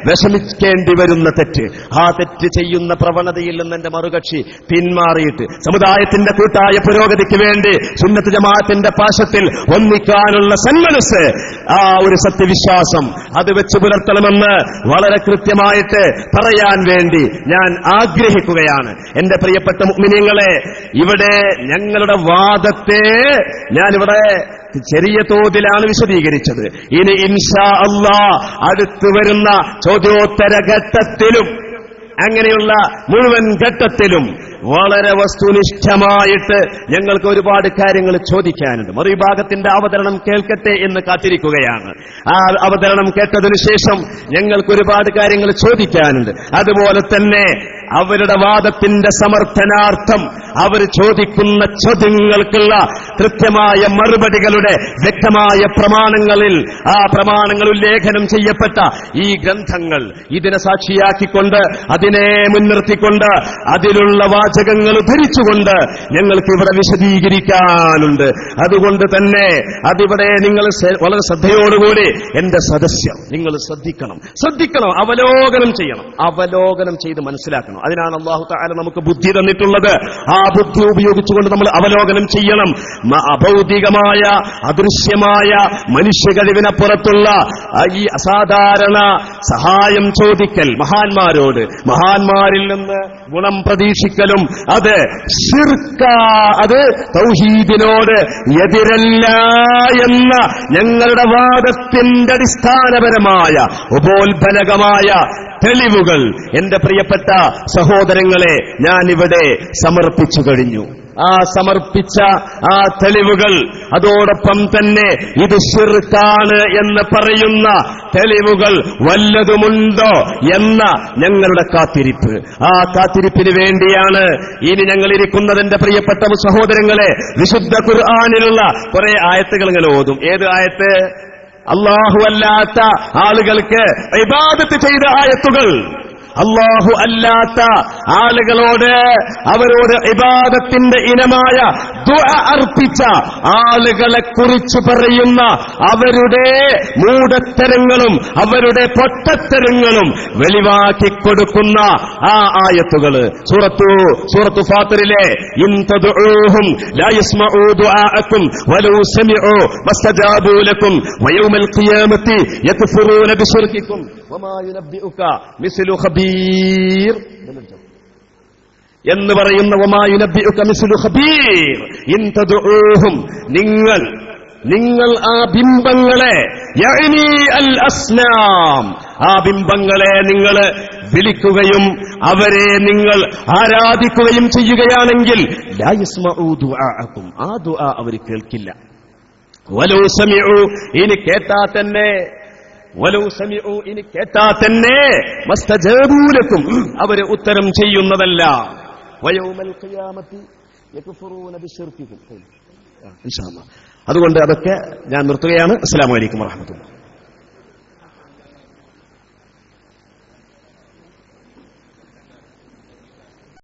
വിഷമിക്കേണ്ടി വരുന്ന തെറ്റ്. ആ തെറ്റ് ചെയ്യുന്ന പ്രവണതയിൽ നിന്ന് എന്റെ മറുകക്ഷി പിന്മാറിയിട്ട് സമുദായത്തിന്റെ കൂട്ടായ പുരോഗതിക്ക് വേണ്ടി സുന്നത്ത് ജമാഅത്തിന്റെ പാശത്തിൽ ഒന്നിക്കാനുള്ള സന്മനസ്, ആ ഒരു സത്യവിശ്വാസം അത് വെച്ച് പുലർത്തണമെന്ന് വളരെ കൃത്യമായിട്ട് പറയാൻ വേണ്ടി ഞാൻ ആഗ്രഹിക്കുകയാണ്. എന്റെ പ്രിയപ്പെട്ട മുഅ്മിനീങ്ങളെ, ഇവിടെ ഞങ്ങളുടെ വാദത്തെ ഞാനിവിടെ ചെറിയ തോതിലാണ് വിശദീകരിച്ചത്. ഇനി ഇൻഷാ അല്ലാഹ് അടുത്തു വരുന്ന ചോദ്യോത്തര ഘട്ടത്തിലും അങ്ങനെയുള്ള മുഴുവൻ ഘട്ടത്തിലും വളരെ വസ്തുനിഷ്ഠമായിട്ട് ഞങ്ങൾക്ക് ഒരുപാട് കാര്യങ്ങൾ ചോദിക്കാനുണ്ട്. മറുവിഭാഗത്തിന്റെ അവതരണം കേൾക്കട്ടെ എന്ന് കാത്തിരിക്കുകയാണ്. ആ അവതരണം കേട്ടതിനു ശേഷം ഞങ്ങൾക്ക് ഒരുപാട് കാര്യങ്ങൾ ചോദിക്കാനുണ്ട്. അതുപോലെ തന്നെ അവരുടെ വാദത്തിന്റെ സമർത്ഥനാർത്ഥം അവർ ചോദിക്കുന്ന ചോദ്യങ്ങൾക്കുള്ള കൃത്യമായ മറുപടികളുടെ വ്യക്തമായ പ്രമാണങ്ങളിൽ, ആ പ്രമാണങ്ങൾ ഉല്ലേഖനം ചെയ്യപ്പെട്ട ഈ ഗ്രന്ഥങ്ങൾ ഇതിനെ സാക്ഷിയാക്കിക്കൊണ്ട്, അതിനെ മുൻനിർത്തിക്കൊണ്ട്, അതിലുള്ള വാചകങ്ങൾ ധരിച്ചുകൊണ്ട് ഞങ്ങൾക്ക് ഇവിടെ വിശദീകരിക്കാനുണ്ട്. അതുകൊണ്ട് തന്നെ അതിവിടെ നിങ്ങൾ വളരെ ശ്രദ്ധയോടുകൂടി എന്റെ സദസ്യം നിങ്ങൾ ശ്രദ്ധിക്കണം, അവലോകനം ചെയ്ത് മനസ്സിലാക്കണം. അതിനാണ് അല്ലാഹു തആല നമുക്ക് ബുദ്ധി തന്നിട്ടുള്ളത്. ആ ബുദ്ധി ഉപയോഗിച്ചുകൊണ്ട് നമ്മൾ അവലോകനം ചെയ്യണം. അഭൗതികമായ, അദൃശ്യമായ മനുഷ്യ കഴിവിനപ്പുറത്തുള്ള ഈ അസാധാരണ സഹായം ചോദിക്കൽ മഹാന്മാരോട്, മഹാന്മാരിൽ നിന്ന് ഗുണം പ്രതീക്ഷിക്കലും അത് ശിർക്ക, അത് തൗഹീദിനോട് എതിരല്ല എന്ന ഞങ്ങളുടെ വാദത്തിന്റെ അടിസ്ഥാനപരമായ ഉപോത്ബലകമായ തെളിവുകൾ എന്റെ പ്രിയപ്പെട്ട സഹോദരങ്ങളെ ഞാനിവിടെ സമർപ്പിച്ചു കഴിഞ്ഞു. ആ സമർപ്പിച്ച ആ തെളിവുകൾ, അതോടൊപ്പം തന്നെ ഇത് ശിർക്കാണ് എന്ന് പറയുന്ന തെളിവുകൾ വല്ലതുമുണ്ടോ എന്ന ഞങ്ങളുടെ കാത്തിരിപ്പ്, ആ കാത്തിരിപ്പിന് വേണ്ടിയാണ് ഇനി ഞങ്ങൾ ഇരിക്കുന്നത്. എന്റെ പ്രിയപ്പെട്ട സഹോദരങ്ങളെ, വിശുദ്ധ ഖുർആനിലുള്ള കുറെ ആയത്തുകൾ ഇങ്ങനെ ഓതും. ഏത് ആയത്ത്? അല്ലാഹു അല്ലാത്ത ആളുകൾക്ക് ഇബാദത്ത് ചെയ്ത ആയത്തുകൾ. അല്ലാഹു അല്ലാത്ത ആളുകളോട്, അവരോട് ഇബാദത്തിന്റെ ഇനമായ ദുആ അർപ്പിച്ച ആളുകളെ കുറിച്ച് പറയുന്ന അവരുടെ മൂഢത്തരങ്ങളും അവരുടെ പൊട്ടത്തരങ്ങളും വെളിവാക്കി കൊടുക്കുന്ന ആ ആയത്തുകൾ. സൂറത്തു ഫാത്തിറിലെ ഇൻ തദ്ഉഹും ലാ യസ്മഉ ദുആഅക്കും വലൗ സമിഉ മസ്തജാബു ലക്കും വയൗമൽ ഖിയാമത്തി യക്ഫുറൂന ബിശിർകിക്കും വമാ യുനബ്ബിഉക മിസ്ലു ഖബീർ എന്ന് പറയുന്ന വമാ യുനബ്ബിഉക മിസ്ലു ഖബീർ. ഇൻ തദ്ഉഹും, നിങ്ങൾ ആ ബിംബങ്ങളെ, യഅനി അൽ അസ്നാം, ആ ബിംബങ്ങളെ നിങ്ങൾ വിളിക്കുകയും അവരെ നിങ്ങൾ ആരാധിക്കുകയും ചെയ്യുകയാണെങ്കിൽ ലാ യസ്മഉ ദുആഅക്കും, ആ ദുആ അവർ കേൾക്കില്ല. വലൗ സമിഉ, ഇനി കേട്ടാ തന്നെ മസ്തജാബൂ ലക്കും, അവര് ഉത്തരം ചെയ്യുന്നതല്ല. വയൗമൽ ഖിയാമത്തി യക്ഫുറൂന ബിശിർകിക്കും. ഇൻഷാ അല്ലാഹ് അതുകൊണ്ട് അതൊക്കെ ഞാൻ നിർത്തുകയാണ്. അസ്സലാമു അലൈക്കും വറഹ്മത്തുള്ളാഹി.